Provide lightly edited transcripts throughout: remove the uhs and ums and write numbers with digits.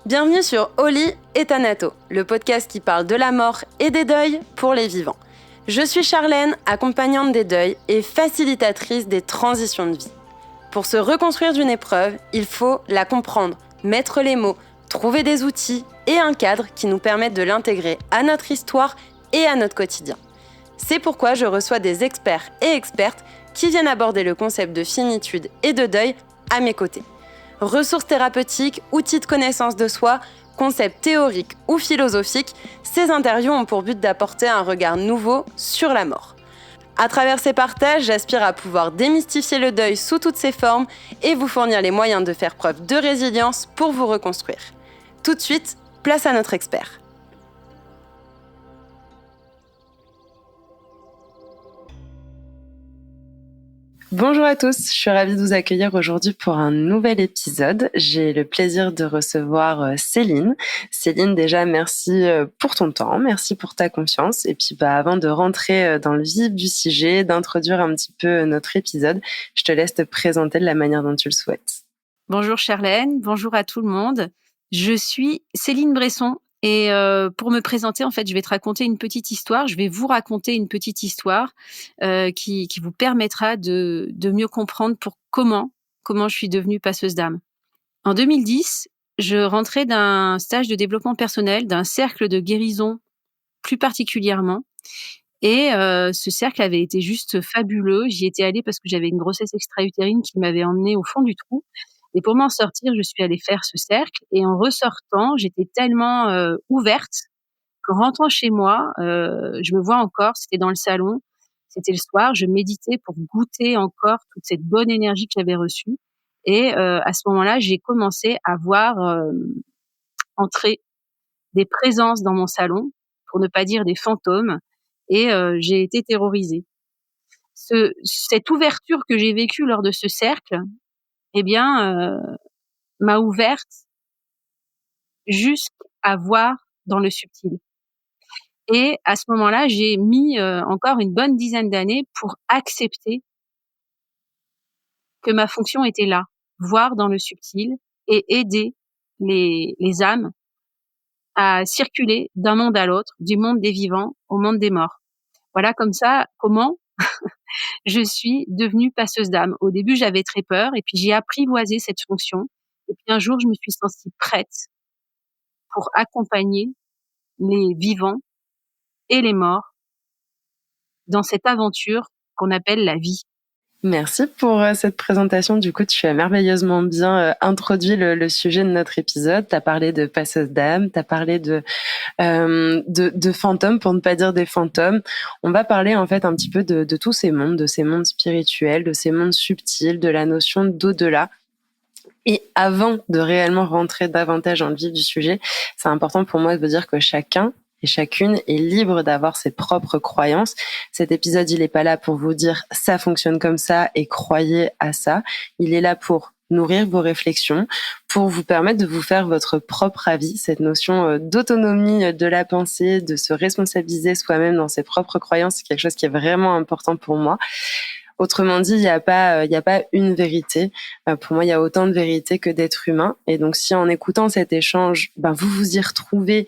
Bienvenue sur Oli et Thanato, le podcast qui parle de la mort et des deuils pour les vivants. Je suis Charlène, accompagnante des deuils et facilitatrice des transitions de vie. Pour se reconstruire d'une épreuve, il faut la comprendre, mettre les mots, trouver des outils et un cadre qui nous permettent de l'intégrer à notre histoire et à notre quotidien. C'est pourquoi je reçois des experts et expertes qui viennent aborder le concept de finitude et de deuil à mes côtés. Ressources thérapeutiques, outils de connaissance de soi, concepts théoriques ou philosophiques, ces interviews ont pour but d'apporter un regard nouveau sur la mort. À travers ces partages, j'aspire à pouvoir démystifier le deuil sous toutes ses formes et vous fournir les moyens de faire preuve de résilience pour vous reconstruire. Tout de suite, place à notre expert. Bonjour à tous, je suis ravie de vous accueillir aujourd'hui pour un nouvel épisode. J'ai le plaisir de recevoir Céline. Céline, déjà, merci pour ton temps, merci pour ta confiance. Et puis, avant de rentrer dans le vif du sujet, d'introduire un petit peu notre épisode, je te laisse te présenter de la manière dont tu le souhaites. Bonjour Charlène, bonjour à tout le monde. Je suis Céline Bresson et pour me présenter, en fait, je vais te raconter une petite histoire. Je vais vous raconter une petite histoire qui vous permettra de mieux comprendre comment je suis devenue passeuse d'âme. En 2010, je rentrais d'un stage de développement personnel, d'un cercle de guérison plus particulièrement. Et ce cercle avait été juste fabuleux. J'y étais allée parce que j'avais une grossesse extra-utérine qui m'avait emmenée au fond du trou. Et pour m'en sortir, je suis allée faire ce cercle. Et en ressortant, j'étais tellement ouverte qu'en rentrant chez moi, je me vois encore, c'était dans le salon, c'était le soir, je méditais pour goûter encore toute cette bonne énergie que j'avais reçue. Et à ce moment-là, j'ai commencé à voir entrer des présences dans mon salon, pour ne pas dire des fantômes, et j'ai été terrorisée. Cette ouverture que j'ai vécue lors de ce cercle, eh bien, m'a ouverte jusqu'à voir dans le subtil. Et à ce moment-là, j'ai mis encore une bonne dizaine d'années pour accepter que ma fonction était là, voir dans le subtil et aider les âmes à circuler d'un monde à l'autre, du monde des vivants au monde des morts. Voilà comme ça comment je suis devenue passeuse d'âme. Au début, j'avais très peur et puis j'ai apprivoisé cette fonction. Et puis un jour, je me suis sentie prête pour accompagner les vivants et les morts dans cette aventure qu'on appelle la vie. Merci pour cette présentation. Du coup, tu as merveilleusement bien introduit le sujet de notre épisode. Tu as parlé de passeuse d'âme, tu as parlé de fantômes, pour ne pas dire des fantômes. On va parler en fait un petit peu de tous ces mondes, de ces mondes spirituels, de ces mondes subtils, de la notion d'au-delà. Et avant de réellement rentrer davantage dans le vif du sujet, c'est important pour moi de vous dire que chacun et chacune est libre d'avoir ses propres croyances. Cet épisode, il n'est pas là pour vous dire ça fonctionne comme ça et croyez à ça. Il est là pour nourrir vos réflexions, pour vous permettre de vous faire votre propre avis. Cette notion d'autonomie de la pensée, de se responsabiliser soi-même dans ses propres croyances, c'est quelque chose qui est vraiment important pour moi. Autrement dit, il n'y a pas une vérité. Pour moi, il y a autant de vérités que d'êtres humains. Et donc, si en écoutant cet échange, vous vous y retrouvez,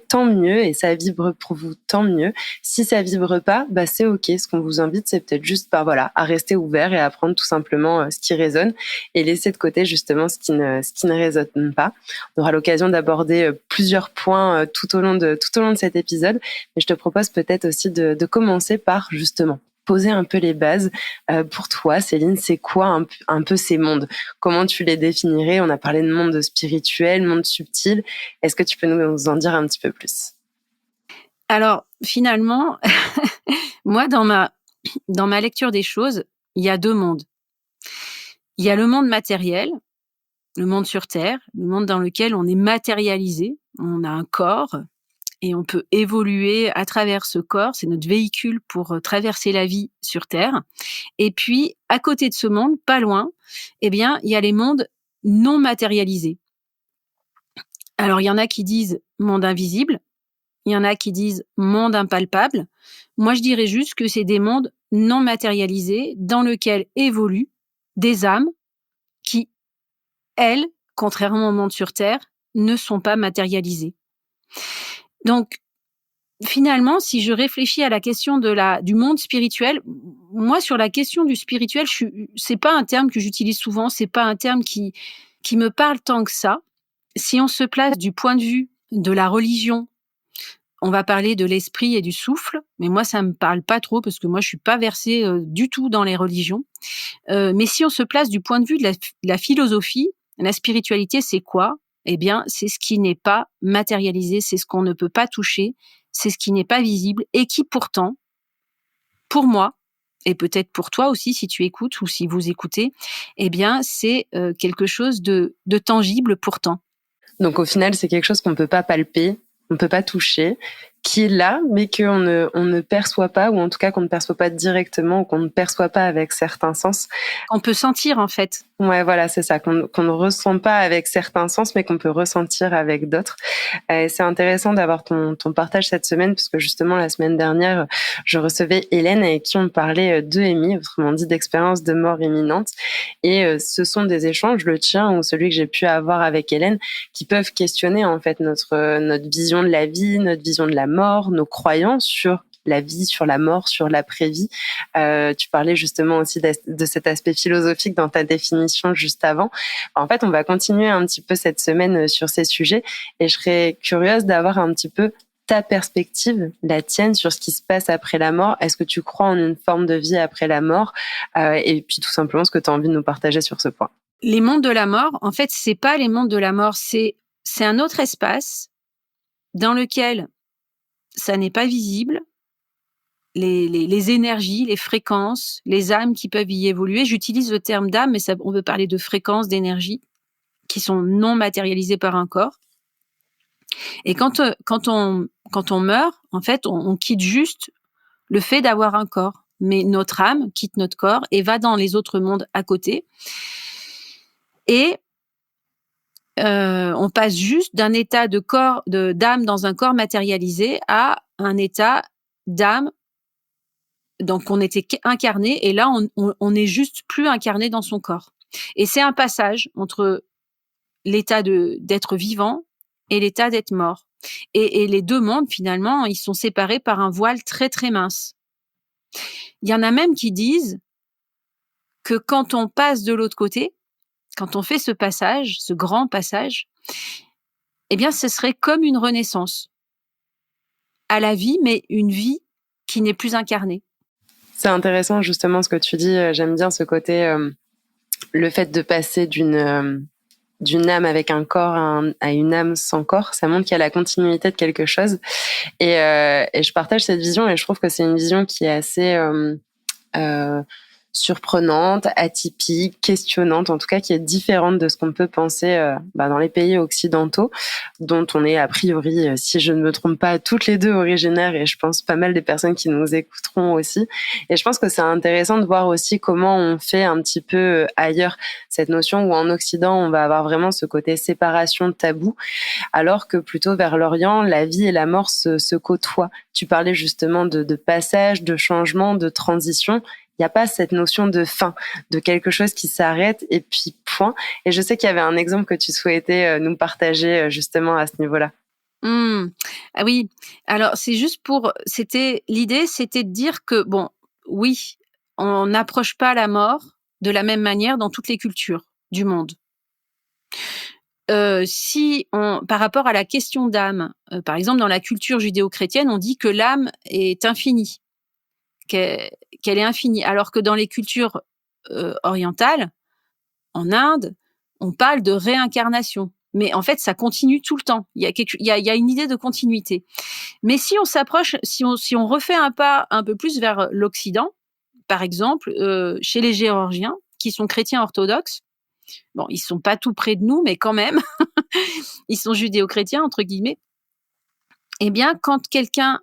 tant mieux, et ça vibre pour vous, tant mieux. Si ça vibre pas, c'est ok. Ce qu'on vous invite, c'est peut-être juste, à rester ouvert et à prendre tout simplement ce qui résonne et laisser de côté justement ce qui ne résonne pas. On aura l'occasion d'aborder plusieurs points tout au long de cet épisode. Mais je te propose peut-être aussi de commencer par justement poser un peu les bases. Pour toi, Céline, c'est quoi un peu ces mondes? Comment tu les définirais? On a parlé de monde spirituel, monde subtil. Est-ce que tu peux nous en dire un petit peu plus? Alors, finalement, moi, dans ma lecture des choses, il y a deux mondes. Il y a le monde matériel, le monde sur Terre, le monde dans lequel on est matérialisé, on a un corps, et on peut évoluer à travers ce corps, c'est notre véhicule pour traverser la vie sur Terre. Et puis, à côté de ce monde, pas loin, il y a les mondes non matérialisés. Alors, il y en a qui disent monde invisible, il y en a qui disent monde impalpable. Moi, je dirais juste que c'est des mondes non matérialisés dans lesquels évoluent des âmes qui, elles, contrairement au monde sur Terre, ne sont pas matérialisés. Donc, finalement, si je réfléchis à la question du monde spirituel, moi, sur la question du spirituel, c'est pas un terme que j'utilise souvent, c'est pas un terme qui me parle tant que ça. Si on se place du point de vue de la religion, on va parler de l'esprit et du souffle, mais moi, ça me parle pas trop parce que moi, je suis pas versée du tout dans les religions. Mais si on se place du point de vue de la philosophie, la spiritualité, c'est quoi? Eh bien, c'est ce qui n'est pas matérialisé, c'est ce qu'on ne peut pas toucher, c'est ce qui n'est pas visible et qui pourtant, pour moi, et peut-être pour toi aussi si tu écoutes ou si vous écoutez, eh bien, c'est quelque chose de tangible pourtant. Donc au final, c'est quelque chose qu'on ne peut pas palper, on ne peut pas toucher, qui est là, mais on ne perçoit pas, ou en tout cas qu'on ne perçoit pas directement, ou qu'on ne perçoit pas avec certains sens. On peut sentir en fait. Ouais, voilà, c'est ça, qu'on ne ressent pas avec certains sens, mais qu'on peut ressentir avec d'autres. C'est intéressant d'avoir ton partage cette semaine, parce que justement, la semaine dernière, je recevais Hélène avec qui on parlait d'EMI, autrement dit d'expérience de mort imminente. Et ce sont des échanges, le tien ou celui que j'ai pu avoir avec Hélène, qui peuvent questionner en fait notre vision de la vie, notre vision de la mort, nos croyances sur la vie, sur la mort, sur l'après-vie. Tu parlais justement aussi de cet aspect philosophique dans ta définition juste avant. En fait, on va continuer un petit peu cette semaine sur ces sujets et je serais curieuse d'avoir un petit peu ta perspective, la tienne, sur ce qui se passe après la mort. Est-ce que tu crois en une forme de vie après la mort? Et puis tout simplement ce que tu as envie de nous partager sur ce point. Les mondes de la mort, en fait, c'est pas les mondes de la mort, c'est un autre espace dans lequel ça n'est pas visible, les énergies, les fréquences, les âmes qui peuvent y évoluer. J'utilise le terme d'âme, mais on peut parler de fréquences, d'énergie qui sont non matérialisées par un corps. Et quand on meurt, en fait, on quitte juste le fait d'avoir un corps. Mais notre âme quitte notre corps et va dans les autres mondes à côté. Et on passe juste d'un état d'âme dans un corps matérialisé à un état d'âme. Donc, on était incarné et là, on n'est juste plus incarné dans son corps. Et c'est un passage entre l'état d'être vivant et l'état d'être mort. Et les deux mondes, finalement, ils sont séparés par un voile très, très mince. Il y en a même qui disent que quand on passe de l'autre côté, quand on fait ce passage, ce grand passage, eh bien, ce serait comme une renaissance à la vie, mais une vie qui n'est plus incarnée. C'est intéressant justement ce que tu dis. J'aime bien ce côté, le fait de passer d'une âme avec un corps à une âme sans corps. Ça montre qu'il y a la continuité de quelque chose. Et je partage cette vision et je trouve que c'est une vision qui est assez surprenante, atypique, questionnante, en tout cas qui est différente de ce qu'on peut penser dans les pays occidentaux, dont on est a priori, si je ne me trompe pas, toutes les deux originaires, et je pense pas mal des personnes qui nous écouteront aussi. Et je pense que c'est intéressant de voir aussi comment on fait un petit peu ailleurs cette notion où en Occident, on va avoir vraiment ce côté séparation tabou, alors que plutôt vers l'Orient, la vie et la mort se côtoient. Tu parlais justement de passage, de changement, de transition. Il n'y a pas cette notion de fin, de quelque chose qui s'arrête et puis point. Et je sais qu'il y avait un exemple que tu souhaitais nous partager justement à ce niveau-là. Ah oui, alors c'est juste l'idée, c'était de dire que, bon, oui, on n'approche pas la mort de la même manière dans toutes les cultures du monde. Par rapport à la question d'âme, par exemple, dans la culture judéo-chrétienne, on dit que l'âme est infinie, qu'elle est infinie, alors que dans les cultures orientales, en Inde, on parle de réincarnation. Mais en fait, ça continue tout le temps. Il y a une idée de continuité. Mais si on s'approche, si on refait un pas un peu plus vers l'Occident, par exemple, chez les Géorgiens, qui sont chrétiens orthodoxes, bon, ils sont pas tout près de nous, mais quand même, ils sont judéo-chrétiens, entre guillemets. Eh bien, quand quelqu'un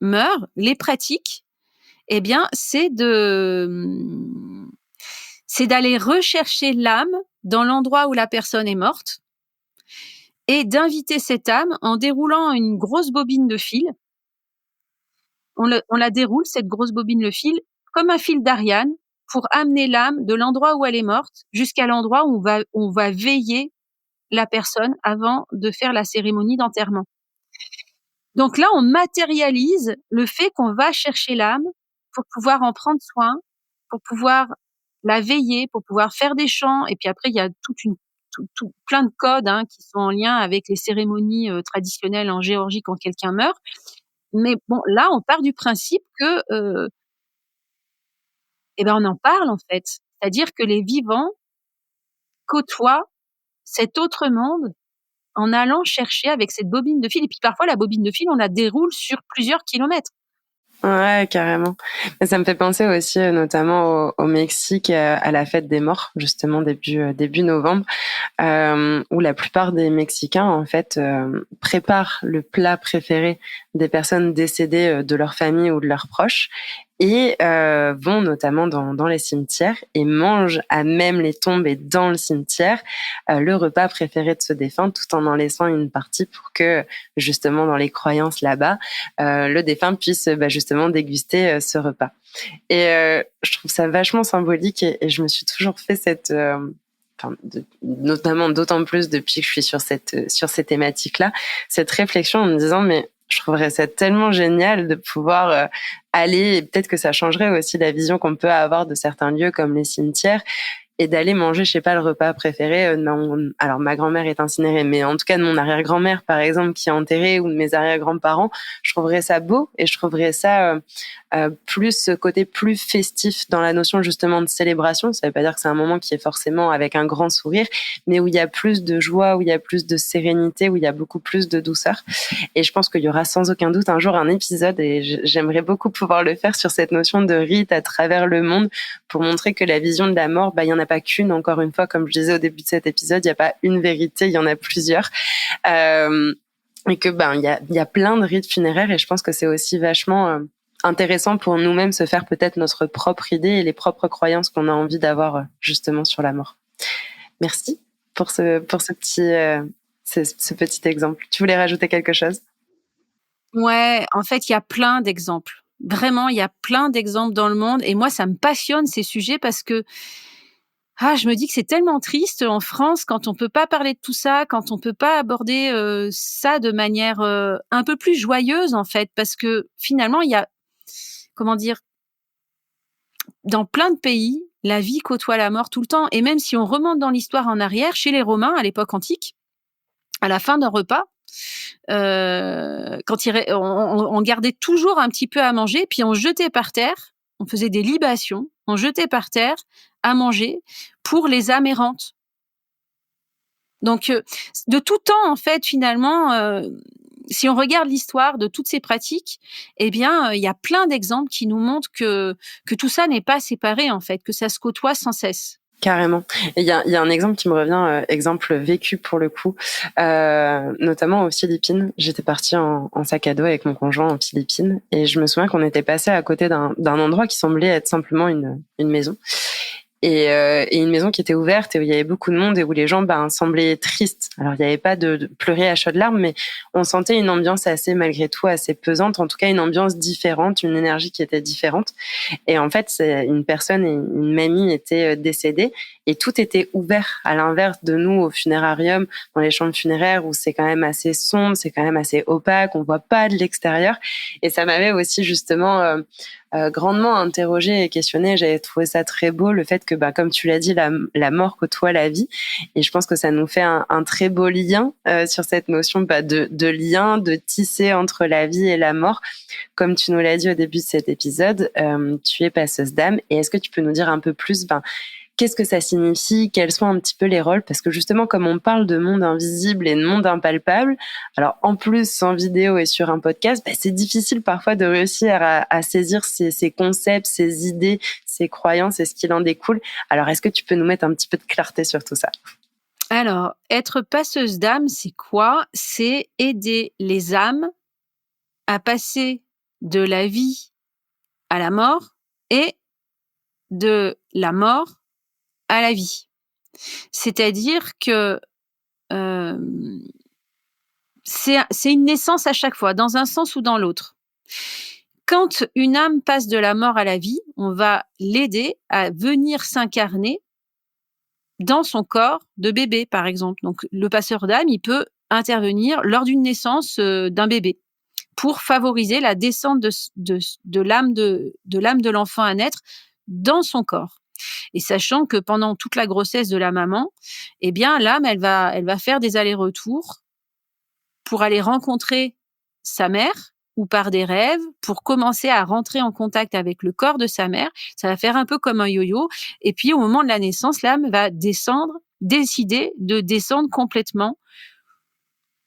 meurt, les pratiques, eh bien, c'est d'aller rechercher l'âme dans l'endroit où la personne est morte et d'inviter cette âme en déroulant une grosse bobine de fil. On la déroule, cette grosse bobine de fil, comme un fil d'Ariane, pour amener l'âme de l'endroit où elle est morte jusqu'à l'endroit où on va veiller la personne avant de faire la cérémonie d'enterrement. Donc là, on matérialise le fait qu'on va chercher l'âme pour pouvoir en prendre soin, pour pouvoir la veiller, pour pouvoir faire des chants. Et puis après, il y a plein de codes, hein, qui sont en lien avec les cérémonies traditionnelles en Géorgie quand quelqu'un meurt. Mais bon, là, on part du principe que, eh ben, on en parle en fait. C'est-à-dire que les vivants côtoient cet autre monde en allant chercher avec cette bobine de fil. Et puis parfois, la bobine de fil, on la déroule sur plusieurs kilomètres. Ouais, carrément. Mais ça me fait penser aussi, notamment au Mexique, à la fête des morts, justement début novembre, où la plupart des Mexicains, en fait, préparent le plat préféré des personnes décédées de leur famille ou de leurs proches et vont notamment dans les cimetières et mangent à même les tombes et dans le cimetière le repas préféré de ce défunt, tout en laissant une partie pour que, justement, dans les croyances là-bas, le défunt puisse justement déguster ce repas. Et je trouve ça vachement symbolique et je me suis toujours fait cette... notamment d'autant plus depuis que je suis sur ces thématiques-là, cette réflexion en me disant mais je trouverais ça tellement génial de pouvoir aller, et peut-être que ça changerait aussi la vision qu'on peut avoir de certains lieux comme les cimetières, et d'aller manger, je sais pas, le repas préféré. Non, alors ma grand-mère est incinérée, mais en tout cas de mon arrière-grand-mère, par exemple, qui est enterrée, ou de mes arrière-grands-parents, je trouverais ça beau et je trouverais ça plus ce côté plus festif dans la notion justement de célébration. Ça veut pas dire que c'est un moment qui est forcément avec un grand sourire, mais où il y a plus de joie, où il y a plus de sérénité, où il y a beaucoup plus de douceur. Et je pense qu'il y aura sans aucun doute un jour un épisode, et j'aimerais beaucoup pouvoir le faire, sur cette notion de rite à travers le monde, pour montrer que la vision de la mort, il y en a pas qu'une. Encore une fois, comme je disais au début de cet épisode, il y a pas une vérité, il y en a plusieurs. Et que il y a plein de rites funéraires, et je pense que c'est aussi vachement intéressant pour nous-mêmes se faire peut-être notre propre idée et les propres croyances qu'on a envie d'avoir justement sur la mort. Merci pour ce ce petit exemple. Tu voulais rajouter quelque chose? Ouais, en fait, il y a plein d'exemples. Vraiment, il y a plein d'exemples dans le monde et moi, ça me passionne ces sujets parce que, je me dis que c'est tellement triste en France quand on peut pas parler de tout ça, quand on peut pas aborder, ça de manière, un peu plus joyeuse, en fait. Parce que finalement, il y a comment dire? Dans plein de pays, la vie côtoie la mort tout le temps et même si on remonte dans l'histoire en arrière, chez les Romains, à l'époque antique, à la fin d'un repas, quand on gardait toujours un petit peu à manger, puis on jetait par terre, on faisait des libations, on jetait par terre à manger pour les âmes errantes. Donc, de tout temps, en fait, finalement, si on regarde l'histoire de toutes ces pratiques, eh bien, il y a plein d'exemples qui nous montrent que tout ça n'est pas séparé, en fait, que ça se côtoie sans cesse. Carrément. Et il y a un exemple qui me revient, exemple vécu pour le coup, notamment aux Philippines. J'étais partie en sac à dos avec mon conjoint en Philippines, et je me souviens qu'on était passé à côté d'un endroit qui semblait être simplement une maison. Et une maison qui était ouverte et où il y avait beaucoup de monde et où les gens semblaient tristes. Alors il n'y avait pas de pleurer à chaudes larmes, mais on sentait une ambiance assez, malgré tout, assez pesante, en tout cas une ambiance différente, une énergie qui était différente. Et en fait, c'est une personne, une mamie était décédée, et tout était ouvert, à l'inverse de nous au funérarium, dans les chambres funéraires où c'est quand même assez sombre, c'est quand même assez opaque, on voit pas de l'extérieur. Et ça m'avait aussi justement grandement interrogée et questionnée. J'avais trouvé ça très beau, le fait que, comme tu l'as dit, la mort côtoie la vie. Et je pense que ça nous fait un très beau lien sur cette notion de lien, de tisser entre la vie et la mort. Comme tu nous l'as dit au début de cet épisode, tu es passeuse d'âme. Et est-ce que tu peux nous dire un peu plus, qu'est-ce que ça signifie? Quels sont un petit peu les rôles? Parce que justement, comme on parle de monde invisible et de monde impalpable, alors en plus, sans vidéo et sur un podcast, c'est difficile parfois de réussir à saisir ces concepts, ces idées, ces croyances et ce qu'il en découle. Alors, est-ce que tu peux nous mettre un petit peu de clarté sur tout ça? Alors, être passeuse d'âme, c'est quoi? C'est aider les âmes à passer de la vie à la mort et de la mort à la vie. C'est-à-dire que, c'est une naissance à chaque fois, dans un sens ou dans l'autre. Quand une âme passe de la mort à la vie, on va l'aider à venir s'incarner dans son corps de bébé, par exemple. Donc, le passeur d'âme, il peut intervenir lors d'une naissance d'un bébé pour favoriser la descente de l'âme de l'enfant à naître dans son corps. Et sachant que pendant toute la grossesse de la maman, eh bien, l'âme, elle va faire des allers-retours pour aller rencontrer sa mère ou par des rêves, pour commencer à rentrer en contact avec le corps de sa mère. Ça va faire un peu comme un yo-yo. Et puis, au moment de la naissance, l'âme va décider de descendre complètement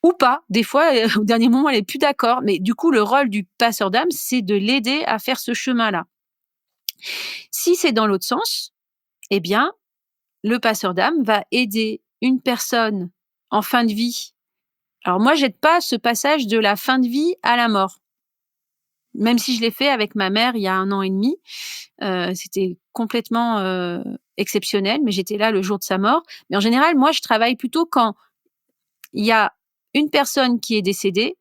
ou pas. Des fois, au dernier moment, elle est plus d'accord. Mais du coup, le rôle du passeur d'âme, c'est de l'aider à faire ce chemin-là. Si c'est dans l'autre sens, eh bien, le passeur d'âme va aider une personne en fin de vie. Alors moi, j'aide pas ce passage de la fin de vie à la mort. Même si je l'ai fait avec ma mère il y a 1 an et demi, c'était complètement exceptionnel, mais j'étais là le jour de sa mort. Mais en général, moi, je travaille plutôt quand il y a une personne qui est décédée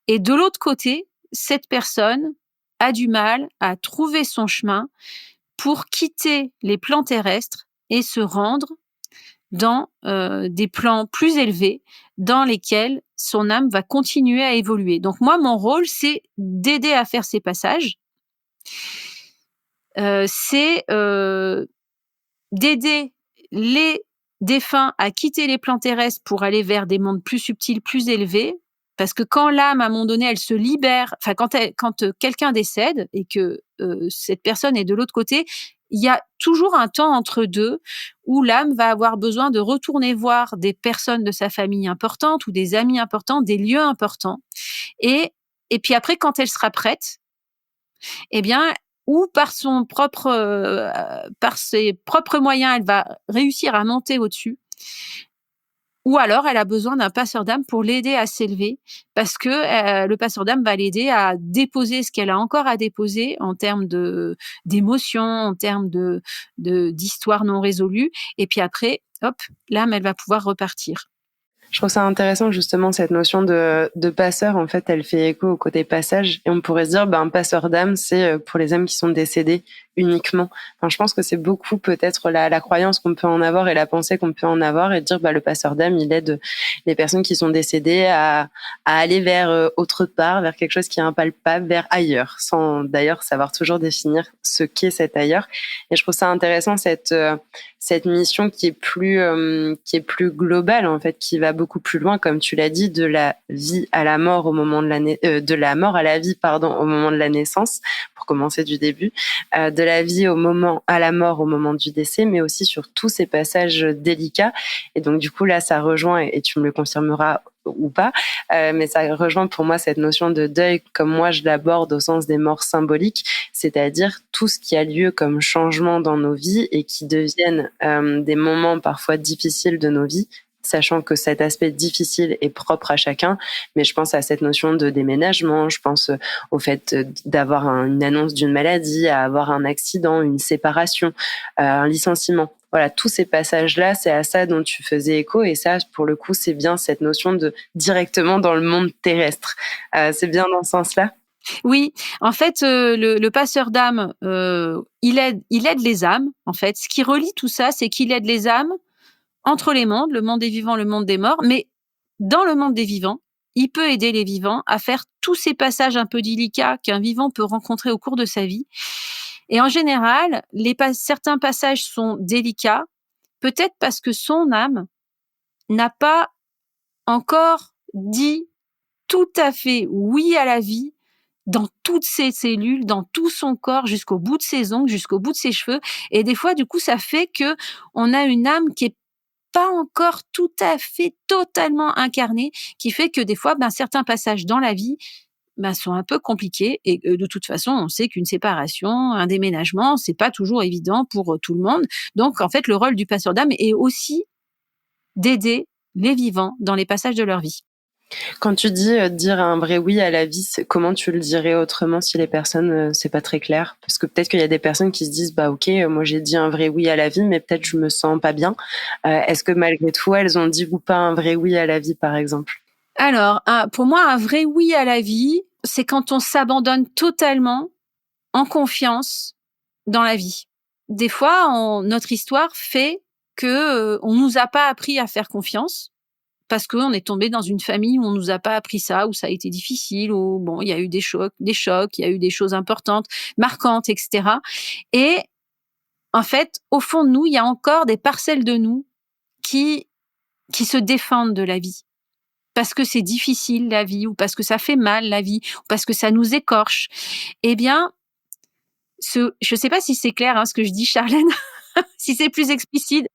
et de l'autre côté, cette personne a du mal à trouver son chemin pour quitter les plans terrestres et se rendre dans des plans plus élevés dans lesquels son âme va continuer à évoluer. Donc moi, mon rôle, c'est d'aider à faire ces passages. C'est d'aider les défunts à quitter les plans terrestres pour aller vers des mondes plus subtils, plus élevés. Parce que quand l'âme, à un moment donné, elle se libère, enfin quand quelqu'un décède et que cette personne est de l'autre côté, il y a toujours un temps entre deux où l'âme va avoir besoin de retourner voir des personnes de sa famille importantes ou des amis importants, des lieux importants. Et puis après, quand elle sera prête, eh bien, ou par ses propres moyens, elle va réussir à monter au-dessus. Ou alors, elle a besoin d'un passeur d'âme pour l'aider à s'élever, parce que le passeur d'âme va l'aider à déposer ce qu'elle a encore à déposer en termes d'émotions, en termes d'histoires non résolues. Et puis après, hop, l'âme, elle va pouvoir repartir. Je trouve ça intéressant justement cette notion de passeur. En fait, elle fait écho au côté passage, et on pourrait se dire, un passeur d'âme, c'est pour les âmes qui sont décédées uniquement. Enfin, je pense que c'est beaucoup peut-être la croyance qu'on peut en avoir et la pensée qu'on peut en avoir, et de dire le passeur d'âme, il aide les personnes qui sont décédées à aller vers autre part, vers quelque chose qui est impalpable, vers ailleurs, sans d'ailleurs savoir toujours définir ce qu'est cet ailleurs. Et je trouve ça intéressant cette mission qui est plus globale, en fait, qui va beaucoup plus loin, comme tu l'as dit, de la vie à la mort au moment de la mort à la vie, pardon, au moment de la naissance, pour commencer du début, de la vie à la mort au moment du décès, mais aussi sur tous ces passages délicats. Et donc, du coup, là, ça rejoint, et tu me le confirmeras ou pas, mais ça rejoint pour moi cette notion de deuil, comme moi je l'aborde au sens des morts symboliques, c'est-à-dire tout ce qui a lieu comme changement dans nos vies et qui deviennent des moments parfois difficiles de nos vies, sachant que cet aspect difficile est propre à chacun, mais je pense à cette notion de déménagement, je pense au fait d'avoir une annonce d'une maladie, à avoir un accident, une séparation, un licenciement. Voilà, tous ces passages-là, c'est à ça dont tu faisais écho, et ça, pour le coup, c'est bien cette notion de directement dans le monde terrestre. C'est bien dans ce sens-là? Oui, en fait, le passeur d'âme, il aide les âmes, en fait. Ce qui relie tout ça, c'est qu'il aide les âmes entre les mondes, le monde des vivants, le monde des morts, mais dans le monde des vivants, il peut aider les vivants à faire tous ces passages un peu délicats qu'un vivant peut rencontrer au cours de sa vie. Et en général, certains passages sont délicats, peut-être parce que son âme n'a pas encore dit tout à fait oui à la vie dans toutes ses cellules, dans tout son corps, jusqu'au bout de ses ongles, jusqu'au bout de ses cheveux. Et des fois, du coup, ça fait que on a une âme qui est pas encore tout à fait totalement incarnée, qui fait que des fois, certains passages dans la vie, sont un peu compliqués, et de toute façon, on sait qu'une séparation, un déménagement, c'est pas toujours évident pour tout le monde. Donc, en fait, le rôle du passeur d'âme est aussi d'aider les vivants dans les passages de leur vie. Quand tu dis dire un vrai oui à la vie, comment tu le dirais autrement si les personnes, c'est pas très clair? Parce que peut-être qu'il y a des personnes qui se disent, ok, moi j'ai dit un vrai oui à la vie, mais peut-être je me sens pas bien. Est-ce que malgré tout, elles ont dit ou pas un vrai oui à la vie, par exemple? Alors, pour moi, un vrai oui à la vie, c'est quand on s'abandonne totalement en confiance dans la vie. Des fois, notre histoire fait que on nous a pas appris à faire confiance parce qu'on est tombé dans une famille où on nous a pas appris ça, où ça a été difficile, où bon, il y a eu des chocs, il y a eu des choses importantes, marquantes, etc. Et en fait, au fond de nous, il y a encore des parcelles de nous qui se défendent de la vie. Parce que c'est difficile la vie, ou parce que ça fait mal la vie, ou parce que ça nous écorche. Eh bien, je sais pas si c'est clair ce que je dis, Charlène, si c'est plus explicite.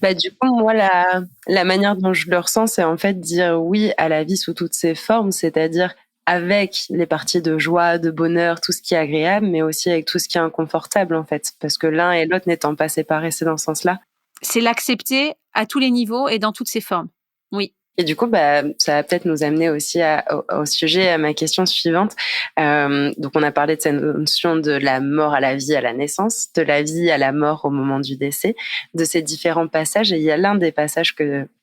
Bah, du coup, moi, la manière dont je le ressens, c'est en fait dire oui à la vie sous toutes ses formes, c'est-à-dire avec les parties de joie, de bonheur, tout ce qui est agréable, mais aussi avec tout ce qui est inconfortable, en fait. Parce que l'un et l'autre n'étant pas séparés, c'est dans ce sens-là. C'est l'accepter à tous les niveaux et dans toutes ses formes. Oui. Et du coup, bah, ça va peut-être nous amener aussi au sujet, à ma question suivante. Donc, on a parlé de cette notion de la mort à la vie à la naissance, de la vie à la mort au moment du décès, de ces différents passages. Et il y a l'un des passages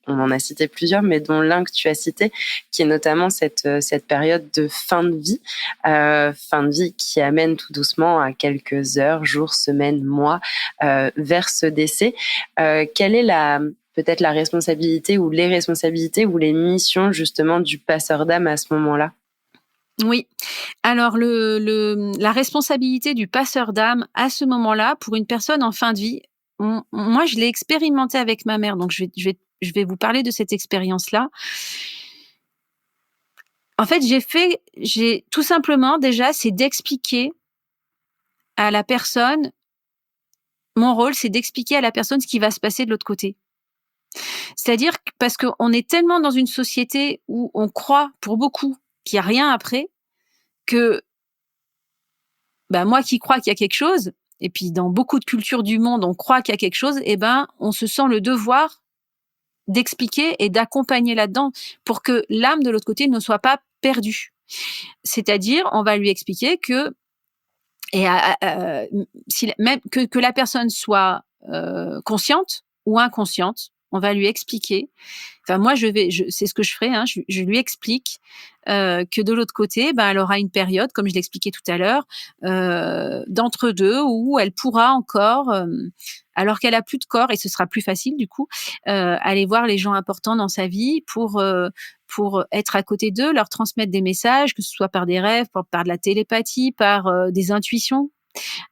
on en a cité plusieurs, mais dont l'un que tu as cité, qui est notamment cette période de fin de vie qui amène tout doucement à quelques heures, jours, semaines, mois, vers ce décès. Quelle est peut-être la responsabilité ou les responsabilités ou les missions justement du passeur d'âme à ce moment-là? Oui. Alors la responsabilité du passeur d'âme à ce moment-là, pour une personne en fin de vie, moi je l'ai expérimenté avec ma mère, donc je vais vous parler de cette expérience-là. En fait, j'ai tout simplement déjà, c'est d'expliquer à la personne, mon rôle, c'est d'expliquer à la personne ce qui va se passer de l'autre côté. C'est-à-dire parce qu'on est tellement dans une société où on croit, pour beaucoup, qu'il y a rien après, que moi qui crois qu'il y a quelque chose, et puis dans beaucoup de cultures du monde, on croit qu'il y a quelque chose, on se sent le devoir d'expliquer et d'accompagner là-dedans pour que l'âme de l'autre côté ne soit pas perdue. C'est-à-dire, on va lui expliquer que même que la personne soit consciente ou inconsciente, on va lui expliquer. Enfin, moi, c'est ce que je ferai. Je lui explique que de l'autre côté, elle aura une période, comme je l'expliquais tout à l'heure, d'entre-deux où elle pourra encore, alors qu'elle a plus de corps, et ce sera plus facile du coup, aller voir les gens importants dans sa vie pour être à côté d'eux, leur transmettre des messages, que ce soit par des rêves, par de la télépathie, par des intuitions.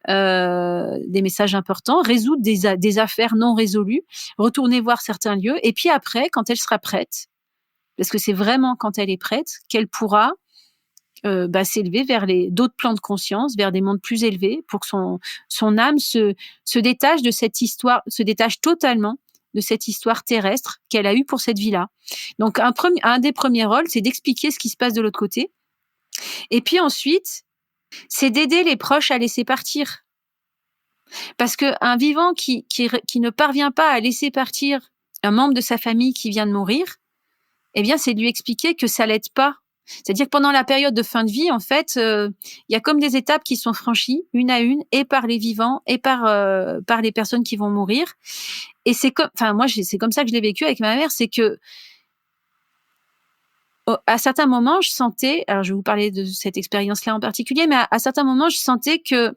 Des messages importants, résoudre des affaires non résolues, retourner voir certains lieux, et puis après, quand elle sera prête, parce que c'est vraiment quand elle est prête qu'elle pourra s'élever vers d'autres plans de conscience, vers des mondes plus élevés, pour que son âme se détache de cette histoire, se détache totalement de cette histoire terrestre qu'elle a eue pour cette vie-là. Donc un des premiers rôles, c'est d'expliquer ce qui se passe de l'autre côté, et puis ensuite, c'est d'aider les proches à laisser partir. Parce qu'un vivant qui ne parvient pas à laisser partir un membre de sa famille qui vient de mourir, c'est de lui expliquer que ça l'aide pas. C'est-à-dire que pendant la période de fin de vie, en fait, il y a comme des étapes qui sont franchies, une à une, et par les vivants, et par les personnes qui vont mourir. Et c'est comme ça que je l'ai vécu avec ma mère, c'est que à certains moments, je sentais, alors je vais vous parler de cette expérience-là en particulier, mais à certains moments, je sentais que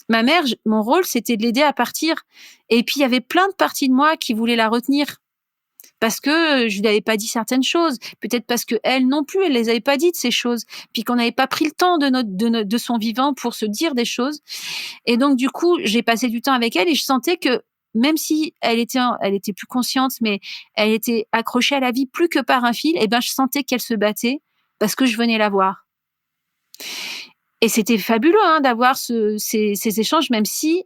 ma mère, mon rôle, c'était de l'aider à partir. Et puis, il y avait plein de parties de moi qui voulaient la retenir. Parce que je lui avais pas dit certaines choses. Peut-être parce que elle non plus, elle les avait pas dites, ces choses. Puis qu'on n'avait pas pris le temps de son vivant pour se dire des choses. Et donc, du coup, j'ai passé du temps avec elle et je sentais que même si elle était plus consciente, mais elle était accrochée à la vie plus que par un fil, je sentais qu'elle se battait parce que je venais la voir. Et c'était fabuleux d'avoir ces échanges, même si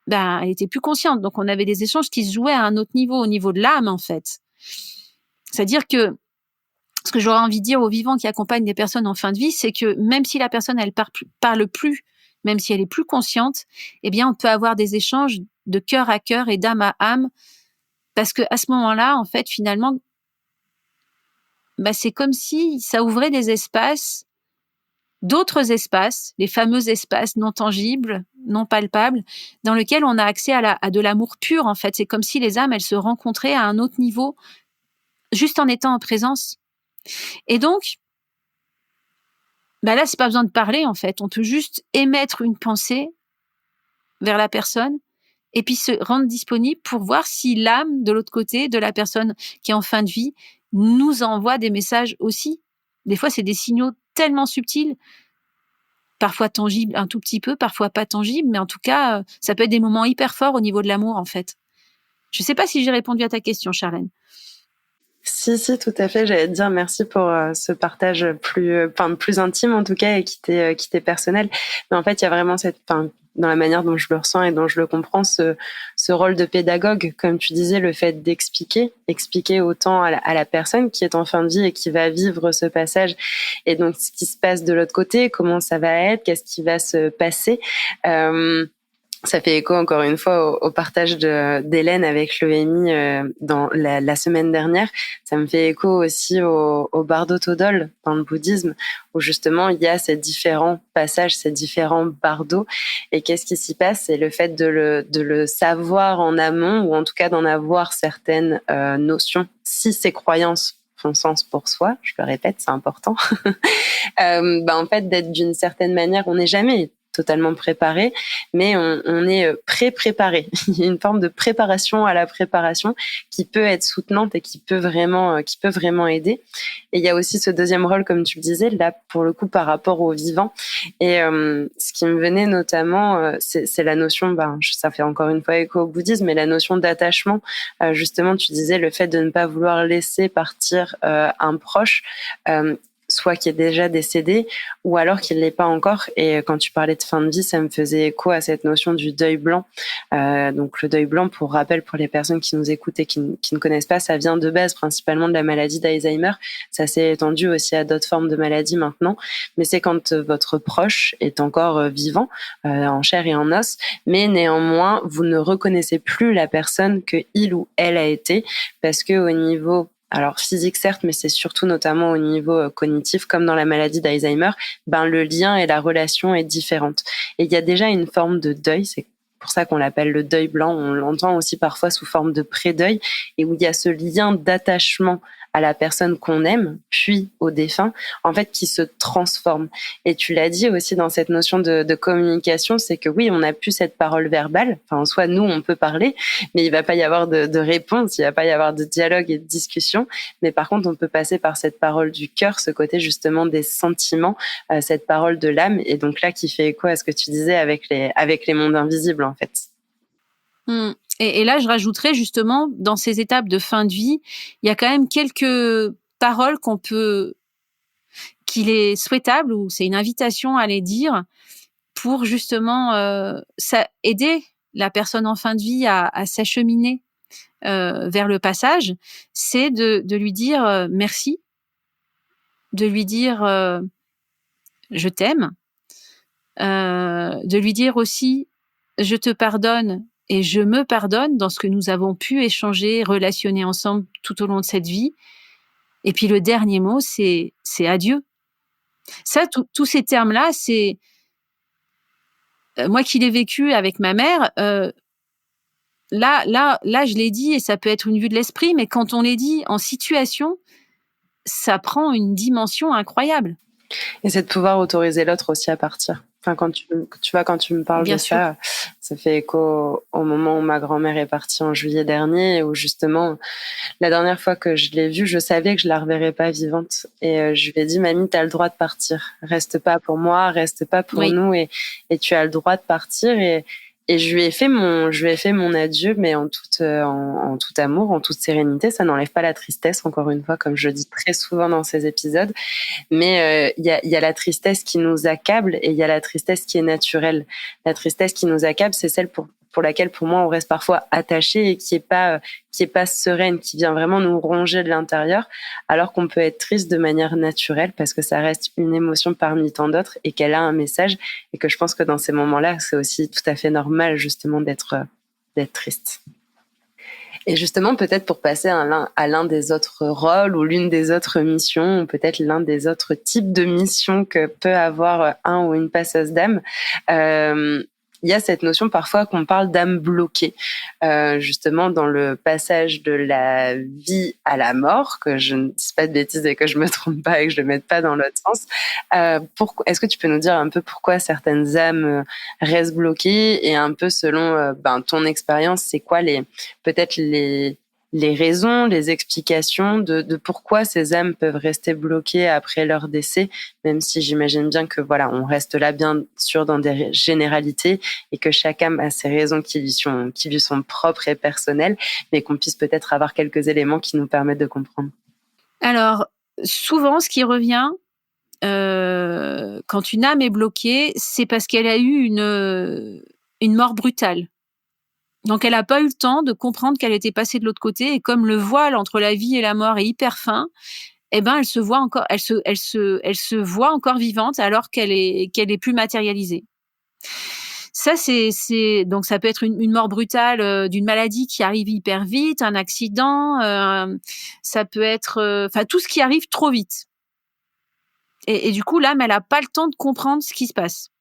elle était plus consciente. Donc on avait des échanges qui se jouaient à un autre niveau, au niveau de l'âme en fait. C'est-à-dire que ce que j'aurais envie de dire aux vivants qui accompagnent des personnes en fin de vie, c'est que même si la personne elle parle plus, même si elle est plus consciente, on peut avoir des échanges de cœur à cœur et d'âme à âme, parce que à ce moment-là, en fait, finalement, c'est comme si ça ouvrait des espaces, d'autres espaces, les fameux espaces non tangibles, non palpables, dans lesquels on a accès à de l'amour pur, en fait. C'est comme si les âmes, elles se rencontraient à un autre niveau, juste en étant en présence. Et donc, là, c'est pas besoin de parler, en fait. On peut juste émettre une pensée vers la personne, et puis se rendre disponible pour voir si l'âme de l'autre côté, de la personne qui est en fin de vie, nous envoie des messages aussi. Des fois, c'est des signaux tellement subtils, parfois tangibles un tout petit peu, parfois pas tangibles, mais en tout cas, ça peut être des moments hyper forts au niveau de l'amour, en fait. Je sais pas si j'ai répondu à ta question, Charlène. Si, tout à fait. J'allais te dire merci pour ce partage plus intime en tout cas et qui t'est personnel. Mais en fait, il y a vraiment dans la manière dont je le ressens et dont je le comprends, ce rôle de pédagogue, comme tu disais, le fait expliquer autant à la personne qui est en fin de vie et qui va vivre ce passage. Et donc, ce qui se passe de l'autre côté, comment ça va être, qu'est-ce qui va se passer. Ça fait écho encore une fois au partage d'Hélène avec l'EMI dans la semaine dernière. Ça me fait écho aussi au Bardo Thodol dans le bouddhisme, où justement il y a ces différents passages, ces différents bardos. Et qu'est-ce qui s'y passe? C'est le fait de le savoir en amont, ou en tout cas d'en avoir certaines notions, si ces croyances font sens pour soi. Je le répète, c'est important. En fait, d'être d'une certaine manière, on n'est jamais totalement préparé, mais on est pré-préparé. Il y a une forme de préparation à la préparation qui peut être soutenante et qui peut vraiment aider. Et il y a aussi ce deuxième rôle, comme tu le disais, là, pour le coup, par rapport au vivant. Et ce qui me venait notamment, c'est la notion, ça fait encore une fois écho au bouddhisme, mais la notion d'attachement. Justement, tu disais le fait de ne pas vouloir laisser partir un proche, soit qui est déjà décédé, ou alors qu'il l'est pas encore. Et quand tu parlais de fin de vie, ça me faisait écho à cette notion du deuil blanc. Donc le deuil blanc, pour rappel, pour les personnes qui nous écoutent et qui ne connaissent pas, ça vient de base principalement de la maladie d'Alzheimer. Ça s'est étendu aussi à d'autres formes de maladies maintenant. Mais c'est quand votre proche est encore vivant, en chair et en os, mais néanmoins, vous ne reconnaissez plus la personne que il ou elle a été, parce que au niveau physique certes, mais c'est surtout notamment au niveau cognitif, comme dans la maladie d'Alzheimer, le lien et la relation est différente. Et il y a déjà une forme de deuil, c'est pour ça qu'on l'appelle le deuil blanc, on l'entend aussi parfois sous forme de pré-deuil, et où il y a ce lien d'attachement à la personne qu'on aime, puis au défunt, en fait, qui se transforme. Et tu l'as dit aussi dans cette notion de communication, c'est que oui, on n'a plus cette parole verbale. Enfin, en soi, nous, on peut parler, mais il va pas y avoir de réponse, il va pas y avoir de dialogue et de discussion. Mais par contre, on peut passer par cette parole du cœur, ce côté justement des sentiments, cette parole de l'âme. Et donc là, qui fait écho à ce que tu disais avec les mondes invisibles, en fait. Et là, je rajouterais justement, dans ces étapes de fin de vie, il y a quand même quelques paroles qu'il est souhaitable, ou c'est une invitation à les dire, pour justement aider la personne en fin de vie à s'acheminer vers le passage. C'est de lui dire merci, de lui dire je t'aime, de lui dire aussi je te pardonne et je me pardonne dans ce que nous avons pu échanger, relationner ensemble tout au long de cette vie. Et puis le dernier mot, c'est adieu. Ça, tous ces termes-là, c'est moi qui l'ai vécu avec ma mère. Là, je l'ai dit, et ça peut être une vue de l'esprit, mais quand on les dit en situation, ça prend une dimension incroyable. Et c'est de pouvoir autoriser l'autre aussi à partir. Enfin, quand tu me parles Bien de sûr. ça fait écho au moment où ma grand-mère est partie en juillet dernier, où justement, la dernière fois que je l'ai vue, je savais que je la reverrais pas vivante. Et je lui ai dit, mamie, t'as le droit de partir. Reste pas pour moi, reste pas pour nous, et tu as le droit de partir. Et je lui ai fait mon adieu, mais en tout amour, en toute sérénité. Ça n'enlève pas la tristesse, encore une fois, comme je le dis très souvent dans ces épisodes. Mais il y a la tristesse qui nous accable, et il y a la tristesse qui est naturelle. La tristesse qui nous accable, c'est celle pour laquelle, pour moi, on reste parfois attaché et qui est pas sereine, qui vient vraiment nous ronger de l'intérieur, alors qu'on peut être triste de manière naturelle parce que ça reste une émotion parmi tant d'autres et qu'elle a un message, et que je pense que dans ces moments-là, c'est aussi tout à fait normal, justement, d'être triste. Et justement, peut-être pour passer à l'un des autres rôles ou l'une des autres missions, ou peut-être l'un des autres types de missions que peut avoir un ou une passeuse d'âme, il y a cette notion parfois qu'on parle d'âme bloquée, justement dans le passage de la vie à la mort, que je ne dise pas de bêtises et que je me trompe pas et que je le mette pas dans l'autre sens. Est-ce que tu peux nous dire un peu pourquoi certaines âmes restent bloquées et un peu selon ton expérience, c'est quoi peut-être les raisons, les explications de pourquoi ces âmes peuvent rester bloquées après leur décès, même si j'imagine bien que voilà, on reste là bien sûr dans des généralités et que chaque âme a ses raisons qui lui sont propres et personnelles, mais qu'on puisse peut-être avoir quelques éléments qui nous permettent de comprendre. Alors, souvent, ce qui revient quand une âme est bloquée, c'est parce qu'elle a eu une mort brutale. Donc, elle n'a pas eu le temps de comprendre qu'elle était passée de l'autre côté, et comme le voile entre la vie et la mort est hyper fin, eh ben, elle se voit encore vivante alors qu'elle est plus matérialisée. Ça, donc ça peut être une mort brutale d'une maladie qui arrive hyper vite, un accident, ça peut être, tout ce qui arrive trop vite. Et du coup, l'âme, elle n'a pas le temps de comprendre ce qui se passe.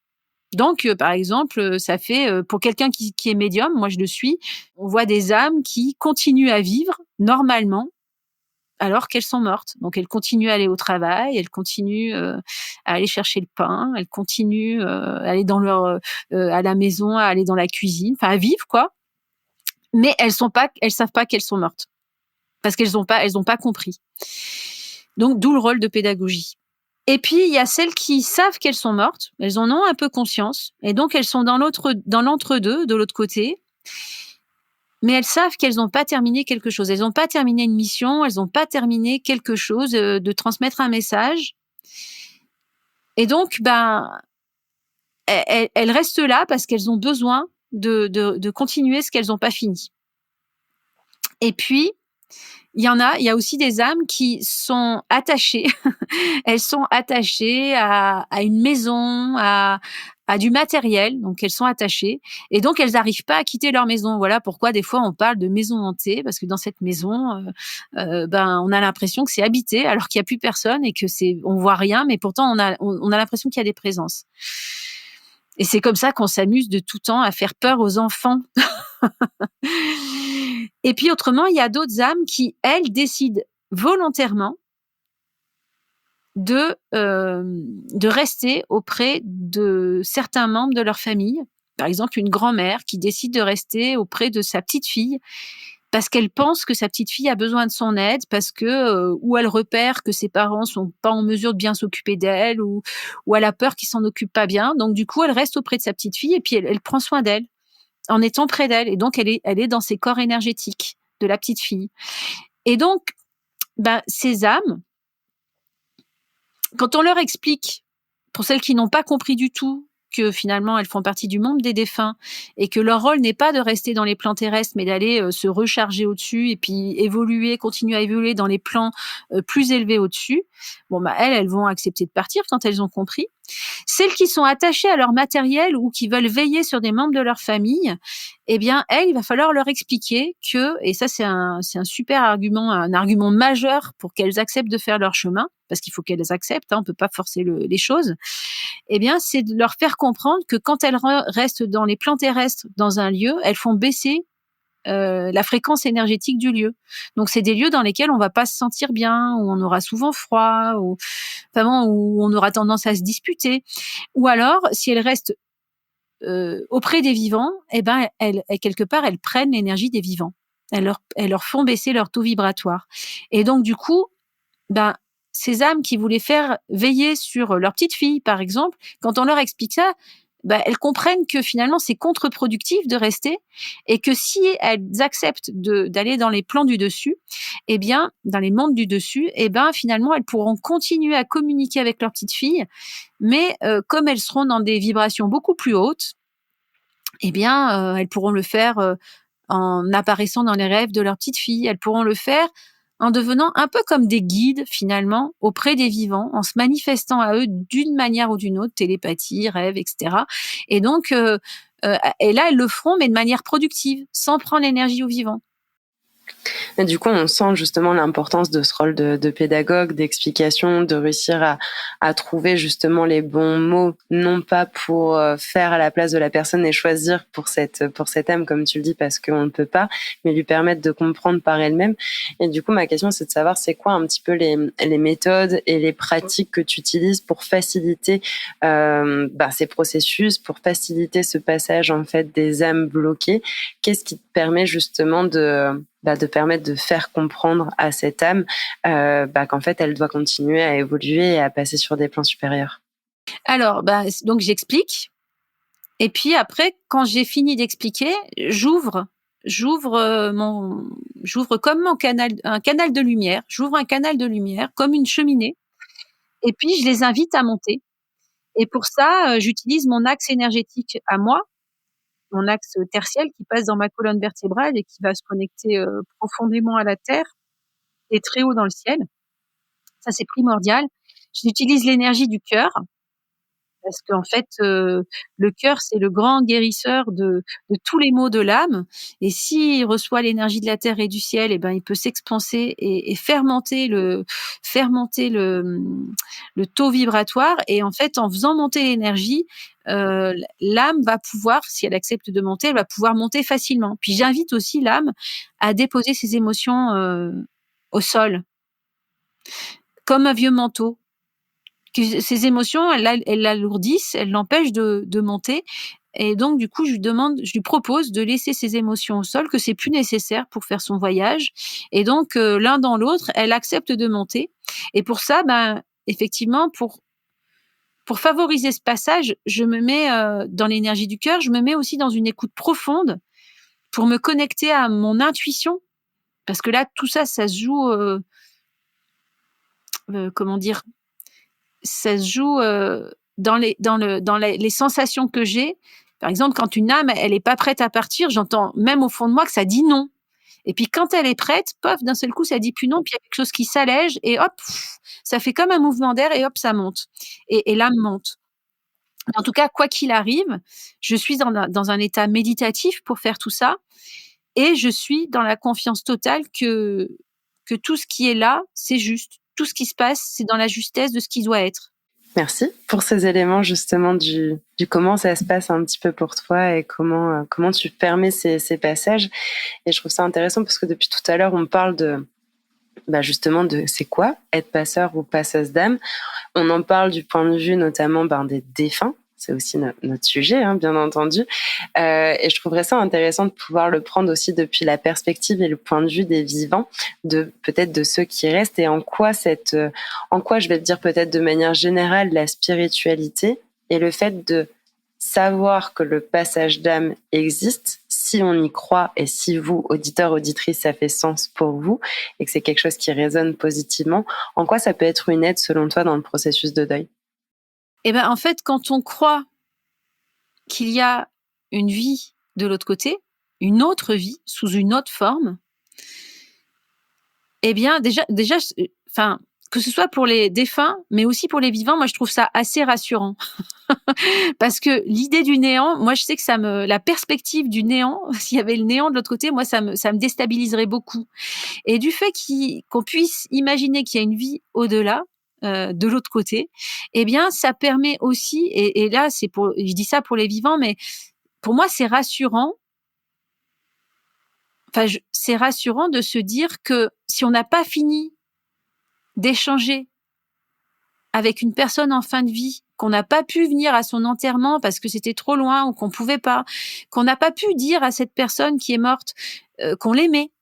Donc, par exemple, ça fait, pour quelqu'un qui est médium, moi je le suis, on voit des âmes qui continuent à vivre normalement alors qu'elles sont mortes. Donc, elles continuent à aller au travail, elles continuent à aller chercher le pain, elles continuent à aller à la maison, à aller dans la cuisine, enfin à vivre quoi. Mais elles savent pas qu'elles sont mortes parce qu'elles ont pas compris. Donc, d'où le rôle de pédagogie. Et puis, il y a celles qui savent qu'elles sont mortes, elles en ont un peu conscience, et donc elles sont dans l'entre-deux, de l'autre côté, mais elles savent qu'elles n'ont pas terminé quelque chose. Elles n'ont pas terminé une mission, elles n'ont pas terminé quelque chose, de transmettre un message. Et donc, elles restent là parce qu'elles ont besoin de continuer ce qu'elles n'ont pas fini. Et puis, il y a aussi des âmes qui sont attachées. Elles sont attachées à une maison, à du matériel, donc elles sont attachées. Et donc, elles n'arrivent pas à quitter leur maison. Voilà pourquoi des fois on parle de maison hantée, parce que dans cette maison, on a l'impression que c'est habité alors qu'il n'y a plus personne et que on voit rien, mais pourtant on a l'impression qu'il y a des présences. Et c'est comme ça qu'on s'amuse de tout temps à faire peur aux enfants. Et puis autrement, il y a d'autres âmes qui, elles, décident volontairement de rester auprès de certains membres de leur famille. Par exemple, une grand-mère qui décide de rester auprès de sa petite fille parce qu'elle pense que sa petite fille a besoin de son aide, parce que ou elle repère que ses parents sont pas en mesure de bien s'occuper d'elle, ou elle a peur qu'ils s'en occupent pas bien. Donc du coup, elle reste auprès de sa petite fille et puis elle prend soin d'elle en étant près d'elle. Et donc, elle est dans ses corps énergétiques de la petite fille. Et donc, ces âmes, quand on leur explique, pour celles qui n'ont pas compris du tout, que finalement elles font partie du monde des défunts et que leur rôle n'est pas de rester dans les plans terrestres mais d'aller se recharger au-dessus et puis continuer à évoluer dans les plans plus élevés au-dessus, elles vont accepter de partir quand elles ont compris. Celles qui sont attachées à leur matériel ou qui veulent veiller sur des membres de leur famille, eh bien, il va falloir leur expliquer que, et ça c'est un super argument, un argument majeur pour qu'elles acceptent de faire leur chemin, parce qu'il faut qu'elles acceptent, on ne peut pas forcer les choses, eh bien, c'est de leur faire comprendre que quand elles restent dans les plans terrestres dans un lieu, elles font baisser la fréquence énergétique du lieu. Donc, c'est des lieux dans lesquels on va pas se sentir bien, où on aura souvent froid, où on aura tendance à se disputer. Ou alors, si elles restent auprès des vivants, eh ben, quelque part, elles prennent l'énergie des vivants. Elles leur font baisser leur taux vibratoire. Et donc, du coup, ces âmes qui voulaient faire veiller sur leur petite fille, par exemple, quand on leur explique ça, elles comprennent que finalement c'est contre-productif de rester et que si elles acceptent d'aller dans les plans du dessus, eh bien, dans les mondes du dessus, eh ben, finalement, elles pourront continuer à communiquer avec leur petite fille, mais comme elles seront dans des vibrations beaucoup plus hautes, eh bien, elles pourront le faire en apparaissant dans les rêves de leur petite fille. Elles pourront le faire en devenant un peu comme des guides, finalement, auprès des vivants, en se manifestant à eux d'une manière ou d'une autre, télépathie, rêve, etc. Et donc, et là, elles le feront, mais de manière productive, sans prendre l'énergie aux vivants. Et du coup, on sent justement l'importance de ce rôle de pédagogue, d'explication, de réussir à trouver justement les bons mots, non pas pour faire à la place de la personne et choisir pour cette âme, comme tu le dis, parce qu'on ne peut pas, mais lui permettre de comprendre par elle-même. Et du coup, ma question, c'est de savoir c'est quoi un petit peu les méthodes et les pratiques que tu utilises pour faciliter ces processus, pour faciliter ce passage en fait des âmes bloquées. Qu'est-ce qui te permet justement de permettre de faire comprendre à cette âme qu'en fait, elle doit continuer à évoluer et à passer sur des plans supérieurs. Alors, donc j'explique. Et puis après, quand j'ai fini d'expliquer, j'ouvre comme un canal de lumière. J'ouvre un canal de lumière comme une cheminée. Et puis je les invite à monter. Et pour ça, j'utilise mon axe énergétique à moi, mon axe tertiel qui passe dans ma colonne vertébrale et qui va se connecter profondément à la terre et très haut dans le ciel. Ça, c'est primordial. J'utilise l'énergie du cœur parce qu'en fait, le cœur, c'est le grand guérisseur de tous les maux de l'âme. Et s'il reçoit l'énergie de la terre et du ciel, eh ben, il peut s'expanser et faire monter le taux vibratoire. Et en fait, en faisant monter l'énergie, l'âme va pouvoir, si elle accepte de monter, elle va pouvoir monter facilement. Puis j'invite aussi l'âme à déposer ses émotions au sol, comme un vieux manteau. Que ces émotions, elles l'alourdissent, elles l'empêchent de monter. Et donc, du coup, je lui propose de laisser ses émotions au sol, que c'est plus nécessaire pour faire son voyage. Et donc, l'un dans l'autre, elle accepte de monter. Et pour ça, effectivement, pour favoriser ce passage, je me mets dans l'énergie du cœur, je me mets aussi dans une écoute profonde pour me connecter à mon intuition. Parce que là, tout ça, ça se joue, comment dire? Ça se joue dans les sensations que j'ai. Par exemple, quand une âme, elle est pas prête à partir, j'entends même au fond de moi que ça dit non. Et puis quand elle est prête, pof, d'un seul coup, ça dit plus non, puis il y a quelque chose qui s'allège et hop, ça fait comme un mouvement d'air et hop, ça monte. Et l'âme monte. En tout cas, quoi qu'il arrive, je suis dans un état méditatif pour faire tout ça et je suis dans la confiance totale que tout ce qui est là, c'est juste. Tout ce qui se passe, c'est dans la justesse de ce qui doit être. Merci pour ces éléments justement du comment ça se passe un petit peu pour toi et comment tu permets ces passages. Et je trouve ça intéressant parce que depuis tout à l'heure, on parle justement de c'est quoi être passeur ou passeuse d'âme. On en parle du point de vue notamment des défunts. C'est aussi notre sujet, hein, bien entendu. Et je trouverais ça intéressant de pouvoir le prendre aussi depuis la perspective et le point de vue des vivants, peut-être de ceux qui restent, et en quoi je vais te dire peut-être de manière générale, la spiritualité et le fait de savoir que le passage d'âme existe, si on y croit et si vous, auditeurs, auditrices, ça fait sens pour vous et que c'est quelque chose qui résonne positivement, en quoi ça peut être une aide selon toi dans le processus de deuil? En fait, quand on croit qu'il y a une vie de l'autre côté, une autre vie sous une autre forme, déjà, enfin, que ce soit pour les défunts, mais aussi pour les vivants, moi je trouve ça assez rassurant. Parce que l'idée du néant, moi je sais que la perspective du néant, s'il y avait le néant de l'autre côté, moi ça me déstabiliserait beaucoup. Et du fait qu'on puisse imaginer qu'il y a une vie au-delà, de l'autre côté, ça permet aussi, et là je dis ça pour les vivants, mais pour moi c'est rassurant. C'est rassurant de se dire que si on n'a pas fini d'échanger avec une personne en fin de vie, qu'on n'a pas pu venir à son enterrement parce que c'était trop loin ou qu'on pouvait pas, qu'on n'a pas pu dire à cette personne qui est morte qu'on l'aimait,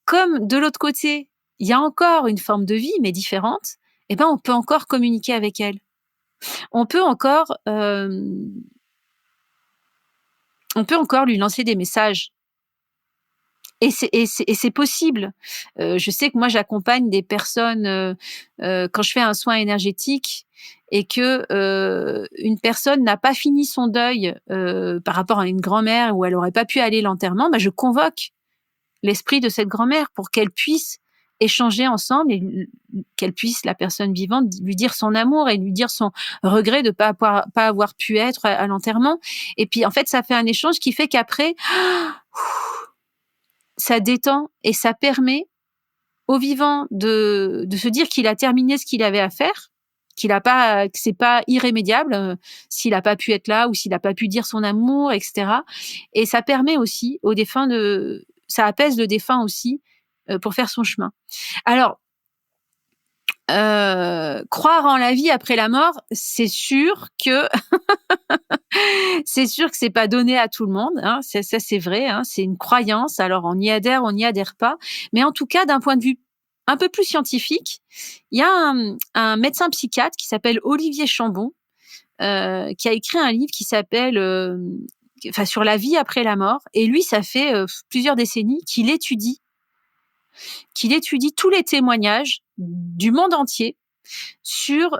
comme de l'autre côté, il y a encore une forme de vie, mais différente, on peut encore communiquer avec elle. On peut encore lui lancer des messages. Et c'est possible. Je sais que moi, j'accompagne des personnes quand je fais un soin énergétique et que une personne n'a pas fini son deuil par rapport à une grand-mère où elle aurait pas pu aller à l'enterrement, je convoque l'esprit de cette grand-mère pour qu'elle puisse échanger ensemble et qu'elle puisse, la personne vivante, lui dire son amour et lui dire son regret de pas avoir pu être à l'enterrement. Et puis, en fait, ça fait un échange qui fait qu'après, ça détend et ça permet au vivant de se dire qu'il a terminé ce qu'il avait à faire, que c'est pas irrémédiable, s'il a pas pu être là ou s'il a pas pu dire son amour, etc. Et ça permet aussi au défunt ça apaise le défunt aussi, pour faire son chemin. Alors, croire en la vie après la mort, c'est sûr que c'est sûr que c'est pas donné à tout le monde, hein. Ça, c'est vrai, hein. C'est une croyance. Alors, on y adhère, on n'y adhère pas. Mais en tout cas, d'un point de vue un peu plus scientifique, il y a un médecin psychiatre qui s'appelle Olivier Chambon, qui a écrit un livre qui s'appelle, sur la vie après la mort. Et lui, ça fait plusieurs décennies qu'il étudie tous les témoignages du monde entier sur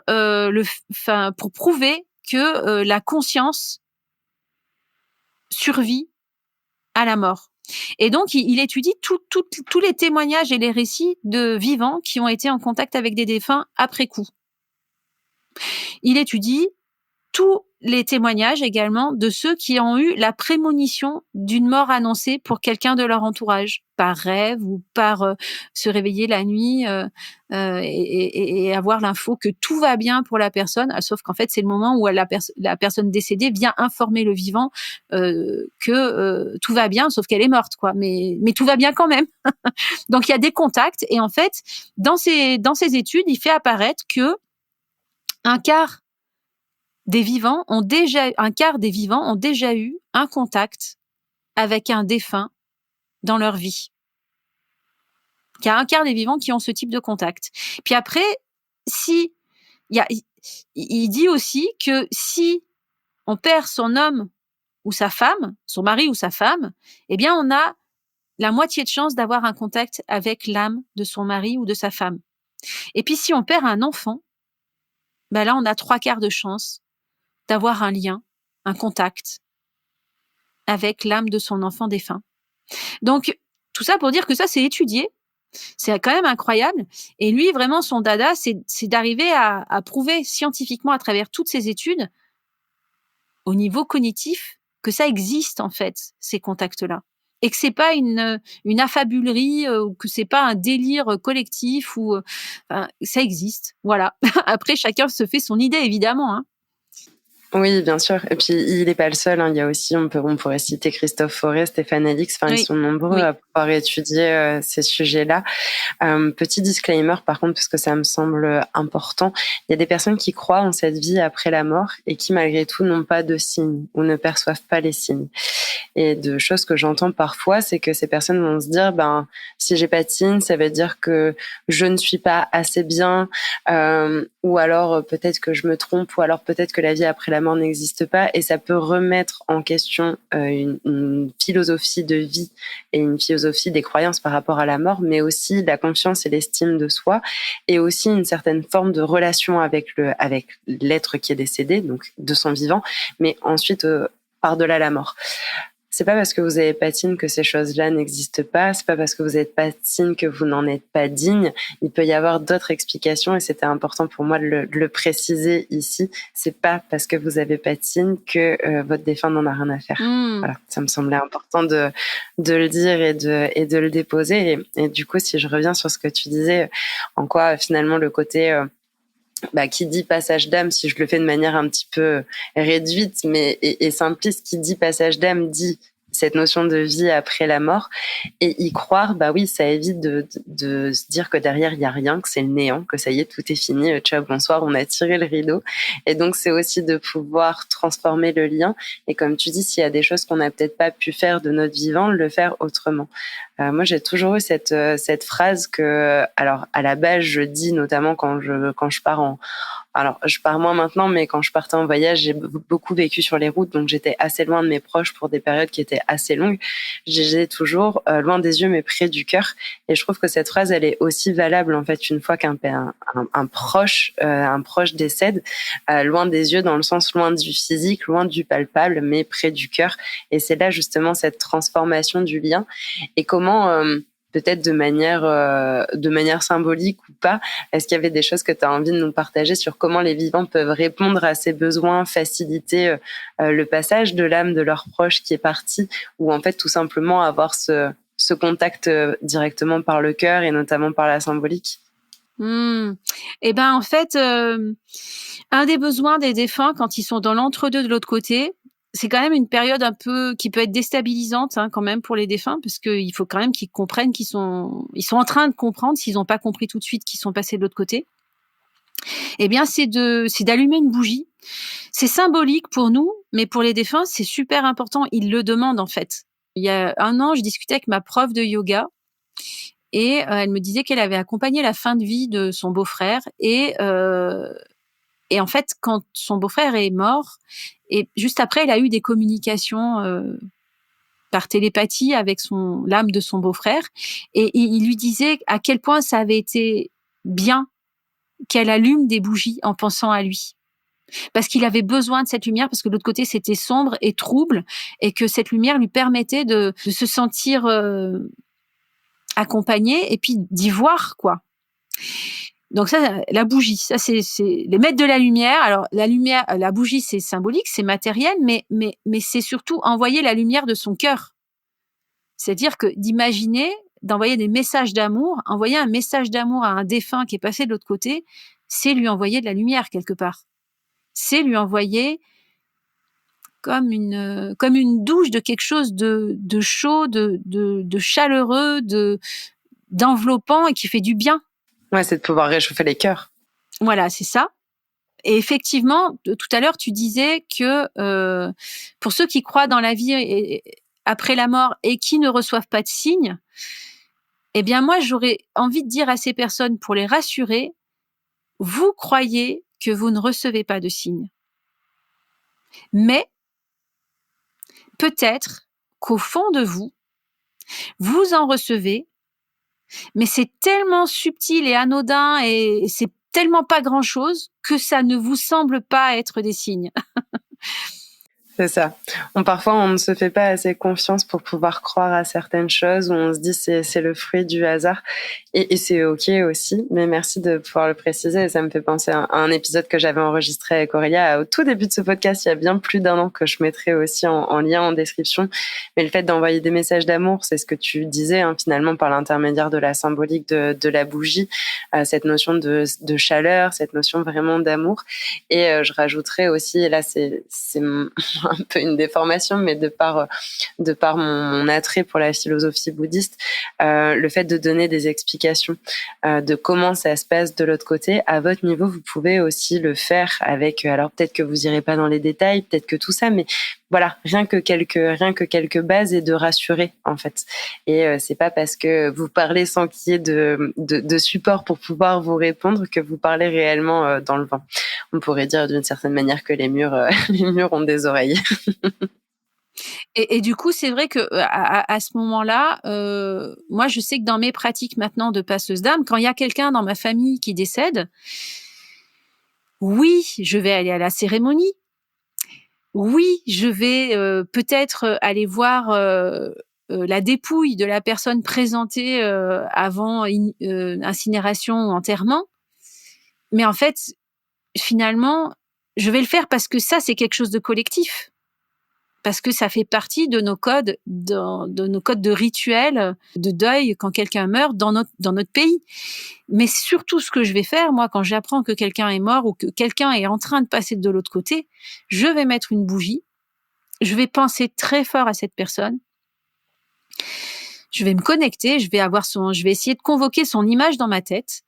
pour prouver que la conscience survit à la mort. Et donc, il étudie tous les témoignages et les récits de vivants qui ont été en contact avec des défunts après coup. Il étudie tous les témoignages également de ceux qui ont eu la prémonition d'une mort annoncée pour quelqu'un de leur entourage, par rêve ou par se réveiller la nuit et avoir l'info que tout va bien pour la personne, sauf qu'en fait c'est le moment où la personne décédée vient informer le vivant que tout va bien, sauf qu'elle est morte, quoi. Mais tout va bien quand même. Donc il y a des contacts et en fait dans ces études, il fait apparaître que un quart des vivants ont déjà eu un contact avec un défunt dans leur vie. Il y a un quart des vivants qui ont ce type de contact. Puis après, il dit aussi que si on perd son homme ou sa femme, son mari ou sa femme, eh bien, on a la moitié de chance d'avoir un contact avec l'âme de son mari ou de sa femme. Et puis, si on perd un enfant, ben là, on a 3/4 de chance d'avoir un lien, un contact avec l'âme de son enfant défunt. Donc, tout ça pour dire que ça, c'est étudié. C'est quand même incroyable. Et lui, vraiment, son dada, c'est d'arriver à prouver scientifiquement à travers toutes ces études, au niveau cognitif, que ça existe, en fait, ces contacts-là. Et que c'est pas une affabulerie, ou que c'est pas un délire collectif, ou ça existe. Voilà. Après, chacun se fait son idée, évidemment, hein. Oui, bien sûr. Et puis, il n'est pas le seul, hein. Il y a aussi, on pourrait citer Christophe Forêt, Stéphane Alix. Enfin, Oui. ils sont nombreux à pouvoir étudier ces sujets-là. Petit disclaimer, par contre, parce que ça me semble important. Il y a des personnes qui croient en cette vie après la mort et qui, malgré tout, n'ont pas de signes ou ne perçoivent pas les signes. Et de choses que j'entends parfois, c'est que ces personnes vont se dire, si j'ai pas de signes, ça veut dire que je ne suis pas assez bien, ou alors peut-être que je me trompe, ou alors peut-être que la vie après la mort n'existe pas, et ça peut remettre en question une philosophie de vie et une philosophie des croyances par rapport à la mort, mais aussi la confiance et l'estime de soi, et aussi une certaine forme de relation avec l'être qui est décédé, donc de son vivant, mais ensuite par-delà la mort. C'est pas parce que vous avez pas de signe que ces choses-là n'existent pas. C'est pas parce que vous n'avez pas de signe que vous n'en êtes pas digne. Il peut y avoir d'autres explications et c'était important pour moi de le préciser ici. C'est pas parce que vous avez pas de signe que votre défunt n'en a rien à faire. Voilà, ça me semblait important de le dire et de le déposer. Et du coup, si je reviens sur ce que tu disais, en quoi finalement le côté qui dit passage d'âme, si je le fais de manière un petit peu réduite et simpliste, qui dit passage d'âme dit cette notion de vie après la mort, et y croire, oui, ça évite de se dire que derrière il y a rien, que c'est le néant, que ça y est, tout est fini, ciao, bonsoir, on a tiré le rideau. Et donc c'est aussi de pouvoir transformer le lien, et comme tu dis, s'il y a des choses qu'on n'a peut-être pas pu faire de notre vivant, le faire autrement. Moi, j'ai toujours eu cette phrase que, alors à la base, je dis notamment quand je pars alors je pars moins maintenant, mais quand je partais en voyage, j'ai beaucoup vécu sur les routes, donc j'étais assez loin de mes proches pour des périodes qui étaient assez longues. J'étais toujours loin des yeux, mais près du cœur. Et je trouve que cette phrase, elle est aussi valable en fait une fois qu'un proche décède, loin des yeux dans le sens loin du physique, loin du palpable, mais près du cœur. Et c'est là justement cette transformation du lien. Et comment peut-être de manière symbolique ou pas, est-ce qu'il y avait des choses que tu as envie de nous partager sur comment les vivants peuvent répondre à ces besoins, faciliter le passage de l'âme de leur proche qui est parti, ou en fait tout simplement avoir ce contact directement par le cœur et notamment par la symbolique? Eh ben, en fait, un des besoins des défunts quand ils sont dans l'entre-deux de l'autre côté, c'est quand même une période un peu qui peut être déstabilisante, hein, quand même pour les défunts, parce qu'il faut quand même qu'ils comprennent ils sont en train de comprendre s'ils n'ont pas compris tout de suite qu'ils sont passés de l'autre côté. Eh bien, c'est d'allumer une bougie. C'est symbolique pour nous, mais pour les défunts, c'est super important. Ils le demandent, en fait. Il y a 1 an, je discutais avec ma prof de yoga et elle me disait qu'elle avait accompagné la fin de vie de son beau-frère et en fait, quand son beau-frère est mort et juste après, elle a eu des communications, par télépathie avec l'âme de son beau-frère et il lui disait à quel point ça avait été bien qu'elle allume des bougies en pensant à lui. Parce qu'il avait besoin de cette lumière, parce que de l'autre côté, c'était sombre et trouble, et que cette lumière lui permettait de se sentir accompagné et puis d'y voir, quoi. Donc ça, la bougie, ça c'est les maîtres de la lumière. Alors la lumière, la bougie, c'est symbolique, c'est matériel, mais c'est surtout envoyer la lumière de son cœur. C'est-à-dire que d'envoyer des messages d'amour, envoyer un message d'amour à un défunt qui est passé de l'autre côté, c'est lui envoyer de la lumière quelque part. C'est lui envoyer comme une douche de quelque chose de chaud, de chaleureux, d'enveloppant et qui fait du bien. Ouais, c'est de pouvoir réchauffer les cœurs. Voilà, c'est ça. Et effectivement, tout à l'heure, tu disais que pour ceux qui croient dans la vie après la mort et qui ne reçoivent pas de signes, eh bien moi, j'aurais envie de dire à ces personnes, pour les rassurer, vous croyez que vous ne recevez pas de signes. Mais peut-être qu'au fond de vous, vous en recevez, mais c'est tellement subtil et anodin et c'est tellement pas grand-chose que ça ne vous semble pas être des signes. C'est ça. Parfois, on ne se fait pas assez confiance pour pouvoir croire à certaines choses, où on se dit c'est le fruit du hasard. Et c'est OK aussi. Mais merci de pouvoir le préciser. Et ça me fait penser à un épisode que j'avais enregistré avec Aurélia au tout début de ce podcast, il y a bien plus d'1 an, que je mettrai aussi en lien en description. Mais le fait d'envoyer des messages d'amour, c'est ce que tu disais, hein, finalement, par l'intermédiaire de la symbolique de la bougie, cette notion de chaleur, cette notion vraiment d'amour. Et je rajouterais aussi, et là, c'est un peu une déformation, mais de par mon attrait pour la philosophie bouddhiste, le fait de donner des explications de comment ça se passe de l'autre côté. À votre niveau, vous pouvez aussi le faire avec, alors peut-être que vous irez pas dans les détails, peut-être que tout ça, mais voilà, rien que quelques bases et de rassurer, en fait. Et c'est pas parce que vous parlez sans qu'il y ait de support pour pouvoir vous répondre que vous parlez réellement dans le vent. On pourrait dire d'une certaine manière que les murs ont des oreilles. Et du coup, c'est vrai que à ce moment-là, moi, je sais que dans mes pratiques maintenant de passeuse d'âme, quand il y a quelqu'un dans ma famille qui décède, oui, je vais aller à la cérémonie. Oui, je vais peut-être aller voir la dépouille de la personne présentée avant incinération ou enterrement. Mais en fait, finalement, je vais le faire parce que ça, c'est quelque chose de collectif. Parce que ça fait partie de nos codes, de nos codes de rituels, de deuil quand quelqu'un meurt dans notre pays. Mais surtout, ce que je vais faire, moi, quand j'apprends que quelqu'un est mort ou que quelqu'un est en train de passer de l'autre côté, je vais mettre une bougie, je vais penser très fort à cette personne, je vais me connecter, je vais essayer de convoquer son image dans ma tête.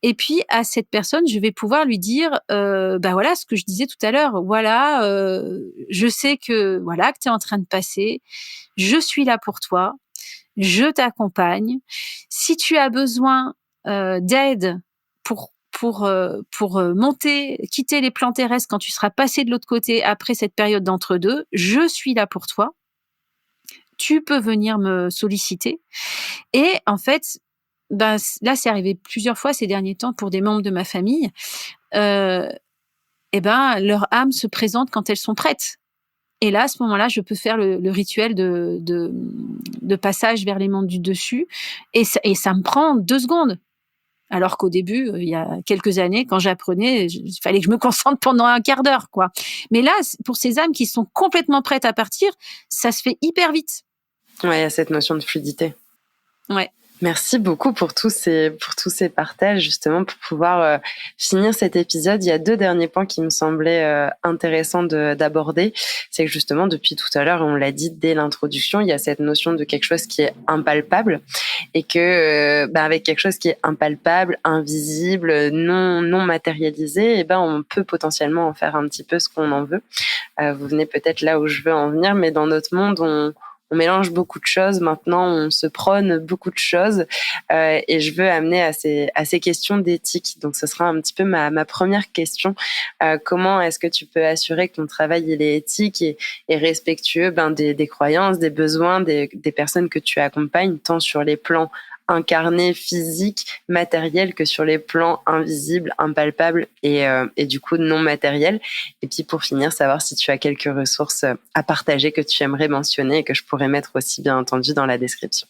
Et puis, à cette personne, je vais pouvoir lui dire, bah voilà, ce que je disais tout à l'heure. Voilà, je sais que, voilà, que t'es en train de passer. Je suis là pour toi. Je t'accompagne. Si tu as besoin, d'aide pour monter, quitter les plans terrestres quand tu seras passé de l'autre côté après cette période d'entre-deux, je suis là pour toi. Tu peux venir me solliciter. Et en fait, ben, là, c'est arrivé plusieurs fois ces derniers temps pour des membres de ma famille. Et ben, leur âme se présente quand elles sont prêtes. Et là, à ce moment-là, je peux faire le rituel de passage vers les mondes du dessus. Et ça me prend 2 secondes. Alors qu'au début, il y a quelques années, quand j'apprenais, il fallait que je me concentre pendant un quart d'heure, quoi. Mais là, pour ces âmes qui sont complètement prêtes à partir, ça se fait hyper vite. Ouais, il y a cette notion de fluidité. Ouais. Merci beaucoup pour tous ces partages, justement, pour pouvoir finir cet épisode. Il y a 2 derniers points qui me semblaient intéressants d'aborder. C'est que justement, depuis tout à l'heure, on l'a dit dès l'introduction, il y a cette notion de quelque chose qui est impalpable et que avec quelque chose qui est impalpable, invisible, non matérialisé, on peut potentiellement en faire un petit peu ce qu'on en veut. Vous venez peut-être là où je veux en venir, mais dans notre monde, on mélange beaucoup de choses. Maintenant, on se prône beaucoup de choses. Et je veux amener à ces questions d'éthique. Donc, ce sera un petit peu ma première question. Comment est-ce que tu peux assurer que ton travail il est éthique et respectueux des croyances, des besoins des personnes que tu accompagnes, tant sur les plans incarnés, physiques, matériels, que sur les plans invisibles, impalpables et du coup non matériels. Et puis pour finir, savoir si tu as quelques ressources à partager que tu aimerais mentionner et que je pourrais mettre aussi bien entendu dans la description.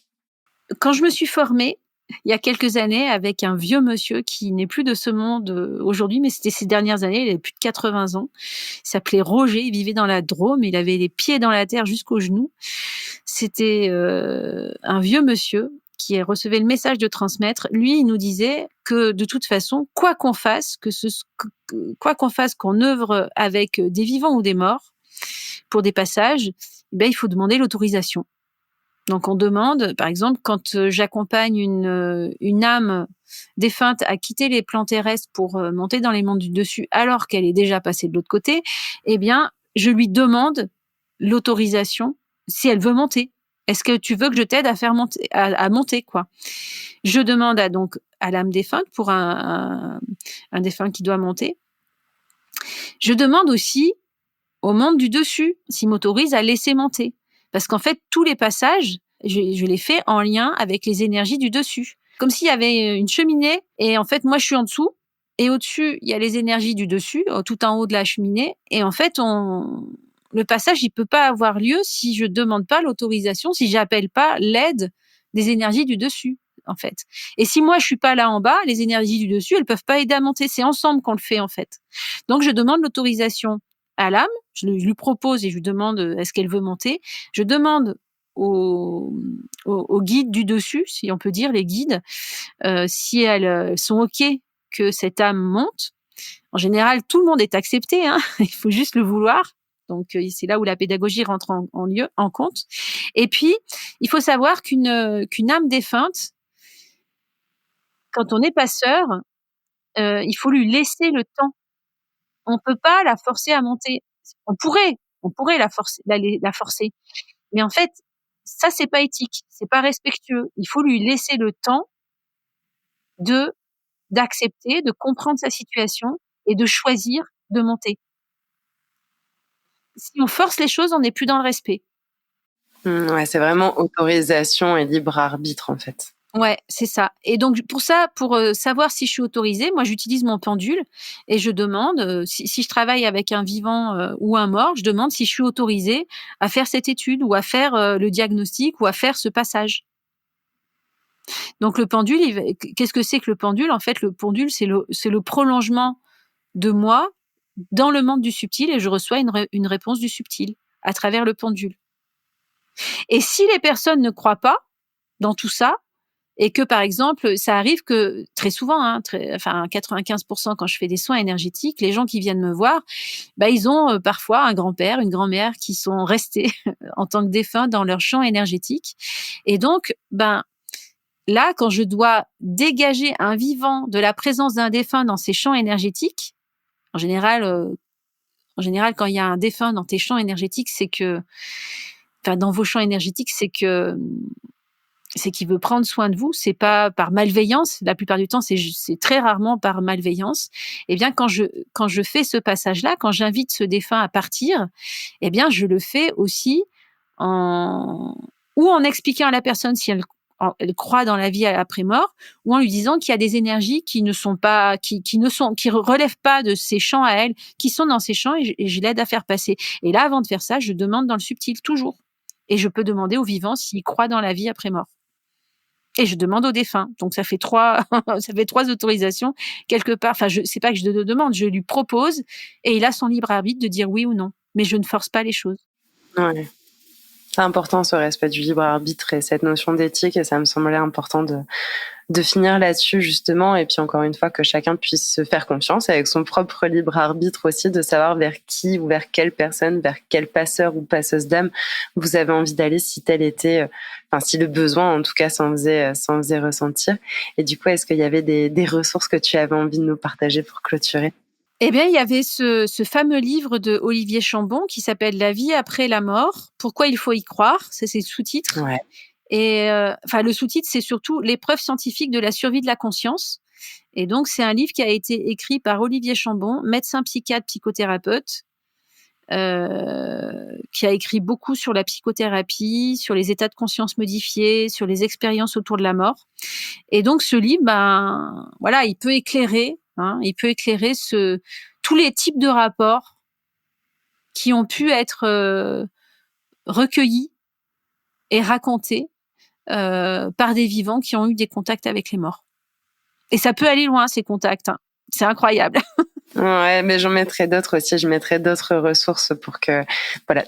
Quand je me suis formée, il y a quelques années, avec un vieux monsieur qui n'est plus de ce monde aujourd'hui, mais c'était ces dernières années, il avait plus de 80 ans. Il s'appelait Roger, il vivait dans la Drôme, il avait les pieds dans la terre jusqu'aux genoux. C'était un vieux monsieur qui recevait le message de transmettre. Lui, il nous disait que de toute façon, quoi qu'on fasse, quoi qu'on fasse, qu'on œuvre avec des vivants ou des morts, pour des passages, il faut demander l'autorisation. Donc on demande, par exemple, quand j'accompagne une âme défunte à quitter les plans terrestres pour monter dans les mondes du dessus alors qu'elle est déjà passée de l'autre côté, je lui demande l'autorisation si elle veut monter. Est-ce que tu veux que je t'aide à faire monter, à monter, quoi. Je demande donc à l'âme défunte pour un défunt qui doit monter. Je demande aussi au monde du dessus s'il m'autorise à laisser monter. Parce qu'en fait, tous les passages, je les fais en lien avec les énergies du dessus. Comme s'il y avait une cheminée et en fait, moi, je suis en dessous et au-dessus, il y a les énergies du dessus, tout en haut de la cheminée. Et en fait, le passage, il peut pas avoir lieu si je demande pas l'autorisation, si j'appelle pas l'aide des énergies du dessus, en fait. Et si moi, je suis pas là en bas, les énergies du dessus, elles peuvent pas aider à monter. C'est ensemble qu'on le fait, en fait. Donc, je demande l'autorisation à l'âme, je lui propose et je lui demande est-ce qu'elle veut monter. Je demande aux guides du dessus, si on peut dire, les guides, si elles sont OK que cette âme monte. En général, tout le monde est accepté, hein, il faut juste le vouloir. Donc, c'est là où la pédagogie rentre en compte. Et puis, il faut savoir qu'une âme défunte, quand on est passeur, il faut lui laisser le temps. On peut pas la forcer à monter. On pourrait la forcer. Mais en fait, ça, c'est pas éthique, c'est pas respectueux. Il faut lui laisser le temps de d'accepter, de comprendre sa situation et de choisir de monter. Si on force les choses, on n'est plus dans le respect. Ouais, c'est vraiment autorisation et libre arbitre en fait. Ouais, c'est ça. Et donc pour ça, pour savoir si je suis autorisée, moi j'utilise mon pendule et je demande, si je travaille avec un vivant, ou un mort, je demande si je suis autorisée à faire cette étude ou à faire, le diagnostic ou à faire ce passage. Donc le pendule, qu'est-ce que c'est que le pendule? En fait, le pendule, c'est le prolongement de moi dans le monde du subtil et je reçois une réponse du subtil à travers le pendule. Et si les personnes ne croient pas dans tout ça et que, par exemple, ça arrive que très souvent, hein, 95% quand je fais des soins énergétiques, les gens qui viennent me voir, ils ont parfois un grand-père, une grand-mère qui sont restés en tant que défunts dans leur champ énergétique. Et donc, là, quand je dois dégager un vivant de la présence d'un défunt dans ses champs énergétiques, en général, quand il y a un défunt dans tes champs énergétiques, dans vos champs énergétiques, c'est qu'il veut prendre soin de vous. C'est pas par malveillance. La plupart du temps, c'est très rarement par malveillance. Eh bien, quand je fais ce passage-là, quand j'invite ce défunt à partir, eh bien, je le fais aussi en expliquant à la personne si elle croit dans la vie après mort, ou en lui disant qu'il y a des énergies qui relèvent pas de ses champs à elle, qui sont dans ses champs et je l'aide à faire passer. Et là, avant de faire ça, je demande dans le subtil toujours. Et je peux demander aux vivants s'ils croient dans la vie après mort. Et je demande aux défunts. Donc ça fait 3 autorisations quelque part. Enfin, c'est pas que je le demande, je lui propose et il a son libre arbitre de dire oui ou non. Mais je ne force pas les choses. Ouais. C'est important, ce respect du libre arbitre et cette notion d'éthique, et ça me semblait important de finir là-dessus justement, et puis encore une fois que chacun puisse se faire confiance avec son propre libre arbitre aussi, de savoir vers qui ou vers quelle personne, vers quel passeur ou passeuse d'âme vous avez envie d'aller, si tel était, si le besoin en tout cas s'en faisait ressentir. Et du coup, est-ce qu'il y avait des ressources que tu avais envie de nous partager pour clôturer? Eh bien, il y avait ce fameux livre de Olivier Chambon qui s'appelle La vie après la mort. Pourquoi il faut y croire? C'est le sous-titre. Ouais. Et le sous-titre, c'est surtout l'épreuve scientifique de la survie de la conscience. Et donc, c'est un livre qui a été écrit par Olivier Chambon, médecin psychiatre, psychothérapeute, qui a écrit beaucoup sur la psychothérapie, sur les états de conscience modifiés, sur les expériences autour de la mort. Et donc, ce livre, il peut éclairer, tous les types de rapports qui ont pu être recueillis et racontés par des vivants qui ont eu des contacts avec les morts. Et ça peut aller loin, ces contacts. Hein. C'est incroyable. Ouais, mais j'en mettrai d'autres aussi. Je mettrai d'autres ressources pour que,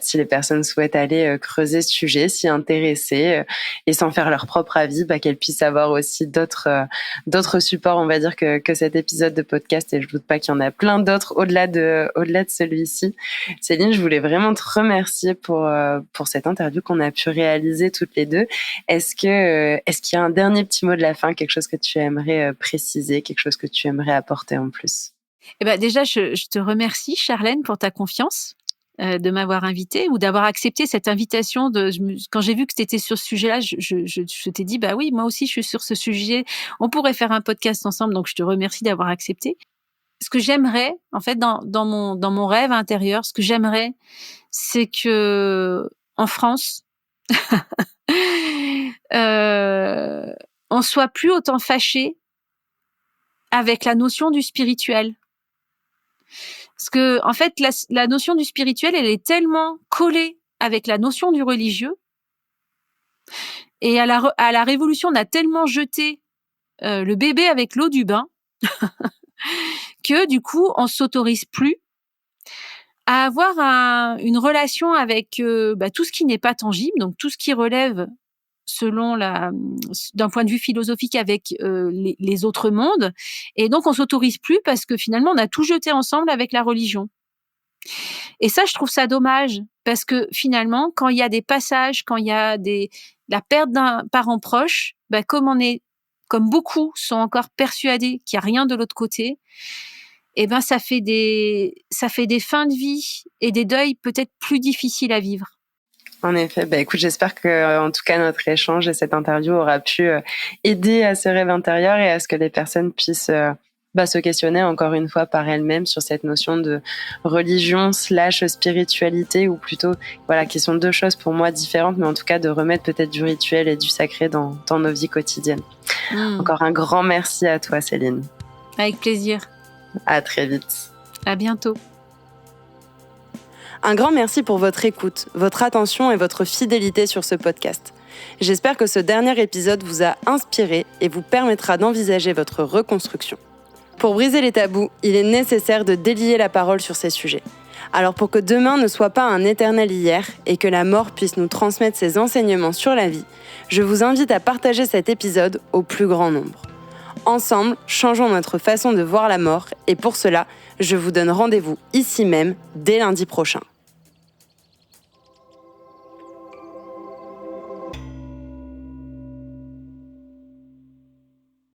si les personnes souhaitent aller creuser ce sujet, s'y intéresser et s'en faire leur propre avis, qu'elles puissent avoir aussi d'autres supports, on va dire, que cet épisode de podcast. Et je doute pas qu'il y en a plein d'autres au-delà de celui-ci. Céline, je voulais vraiment te remercier pour cette interview qu'on a pu réaliser toutes les deux. Est-ce qu'il y a un dernier petit mot de la fin, quelque chose que tu aimerais préciser, quelque chose que tu aimerais apporter en plus? Déjà, je te remercie, Charlène, pour ta confiance de m'avoir invitée ou d'avoir accepté cette invitation. Quand j'ai vu que tu étais sur ce sujet-là, je t'ai dit, oui, moi aussi, je suis sur ce sujet. On pourrait faire un podcast ensemble, donc je te remercie d'avoir accepté. Ce que j'aimerais, en fait, dans mon rêve intérieur, ce que j'aimerais, c'est que en France, on soit plus autant fâché avec la notion du spirituel. Parce que, en fait, la notion du spirituel, elle est tellement collée avec la notion du religieux. Et à la Révolution, on a tellement jeté le bébé avec l'eau du bain que, du coup, on s'autorise plus à avoir une relation avec tout ce qui n'est pas tangible, donc tout ce qui relève d'un point de vue philosophique avec les autres mondes. Et donc, on s'autorise plus parce que finalement, on a tout jeté ensemble avec la religion. Et ça, je trouve ça dommage parce que finalement, quand il y a des passages, quand il y a la perte d'un parent proche, comme beaucoup sont encore persuadés qu'il n'y a rien de l'autre côté, ça fait des fins de vie et des deuils peut-être plus difficiles à vivre. En effet, écoute, j'espère que, en tout cas, notre échange et cette interview aura pu aider à ce rêve intérieur et à ce que les personnes puissent se questionner encore une fois par elles-mêmes sur cette notion de religion / spiritualité, ou plutôt, qui sont deux choses pour moi différentes, mais en tout cas de remettre peut-être du rituel et du sacré dans nos vies quotidiennes. Encore un grand merci à toi, Céline. Avec plaisir. À très vite. À bientôt. Un grand merci pour votre écoute, votre attention et votre fidélité sur ce podcast. J'espère que ce dernier épisode vous a inspiré et vous permettra d'envisager votre reconstruction. Pour briser les tabous, il est nécessaire de délier la parole sur ces sujets. Alors pour que demain ne soit pas un éternel hier et que la mort puisse nous transmettre ses enseignements sur la vie, je vous invite à partager cet épisode au plus grand nombre. Ensemble, changeons notre façon de voir la mort et pour cela, je vous donne rendez-vous ici même dès lundi prochain.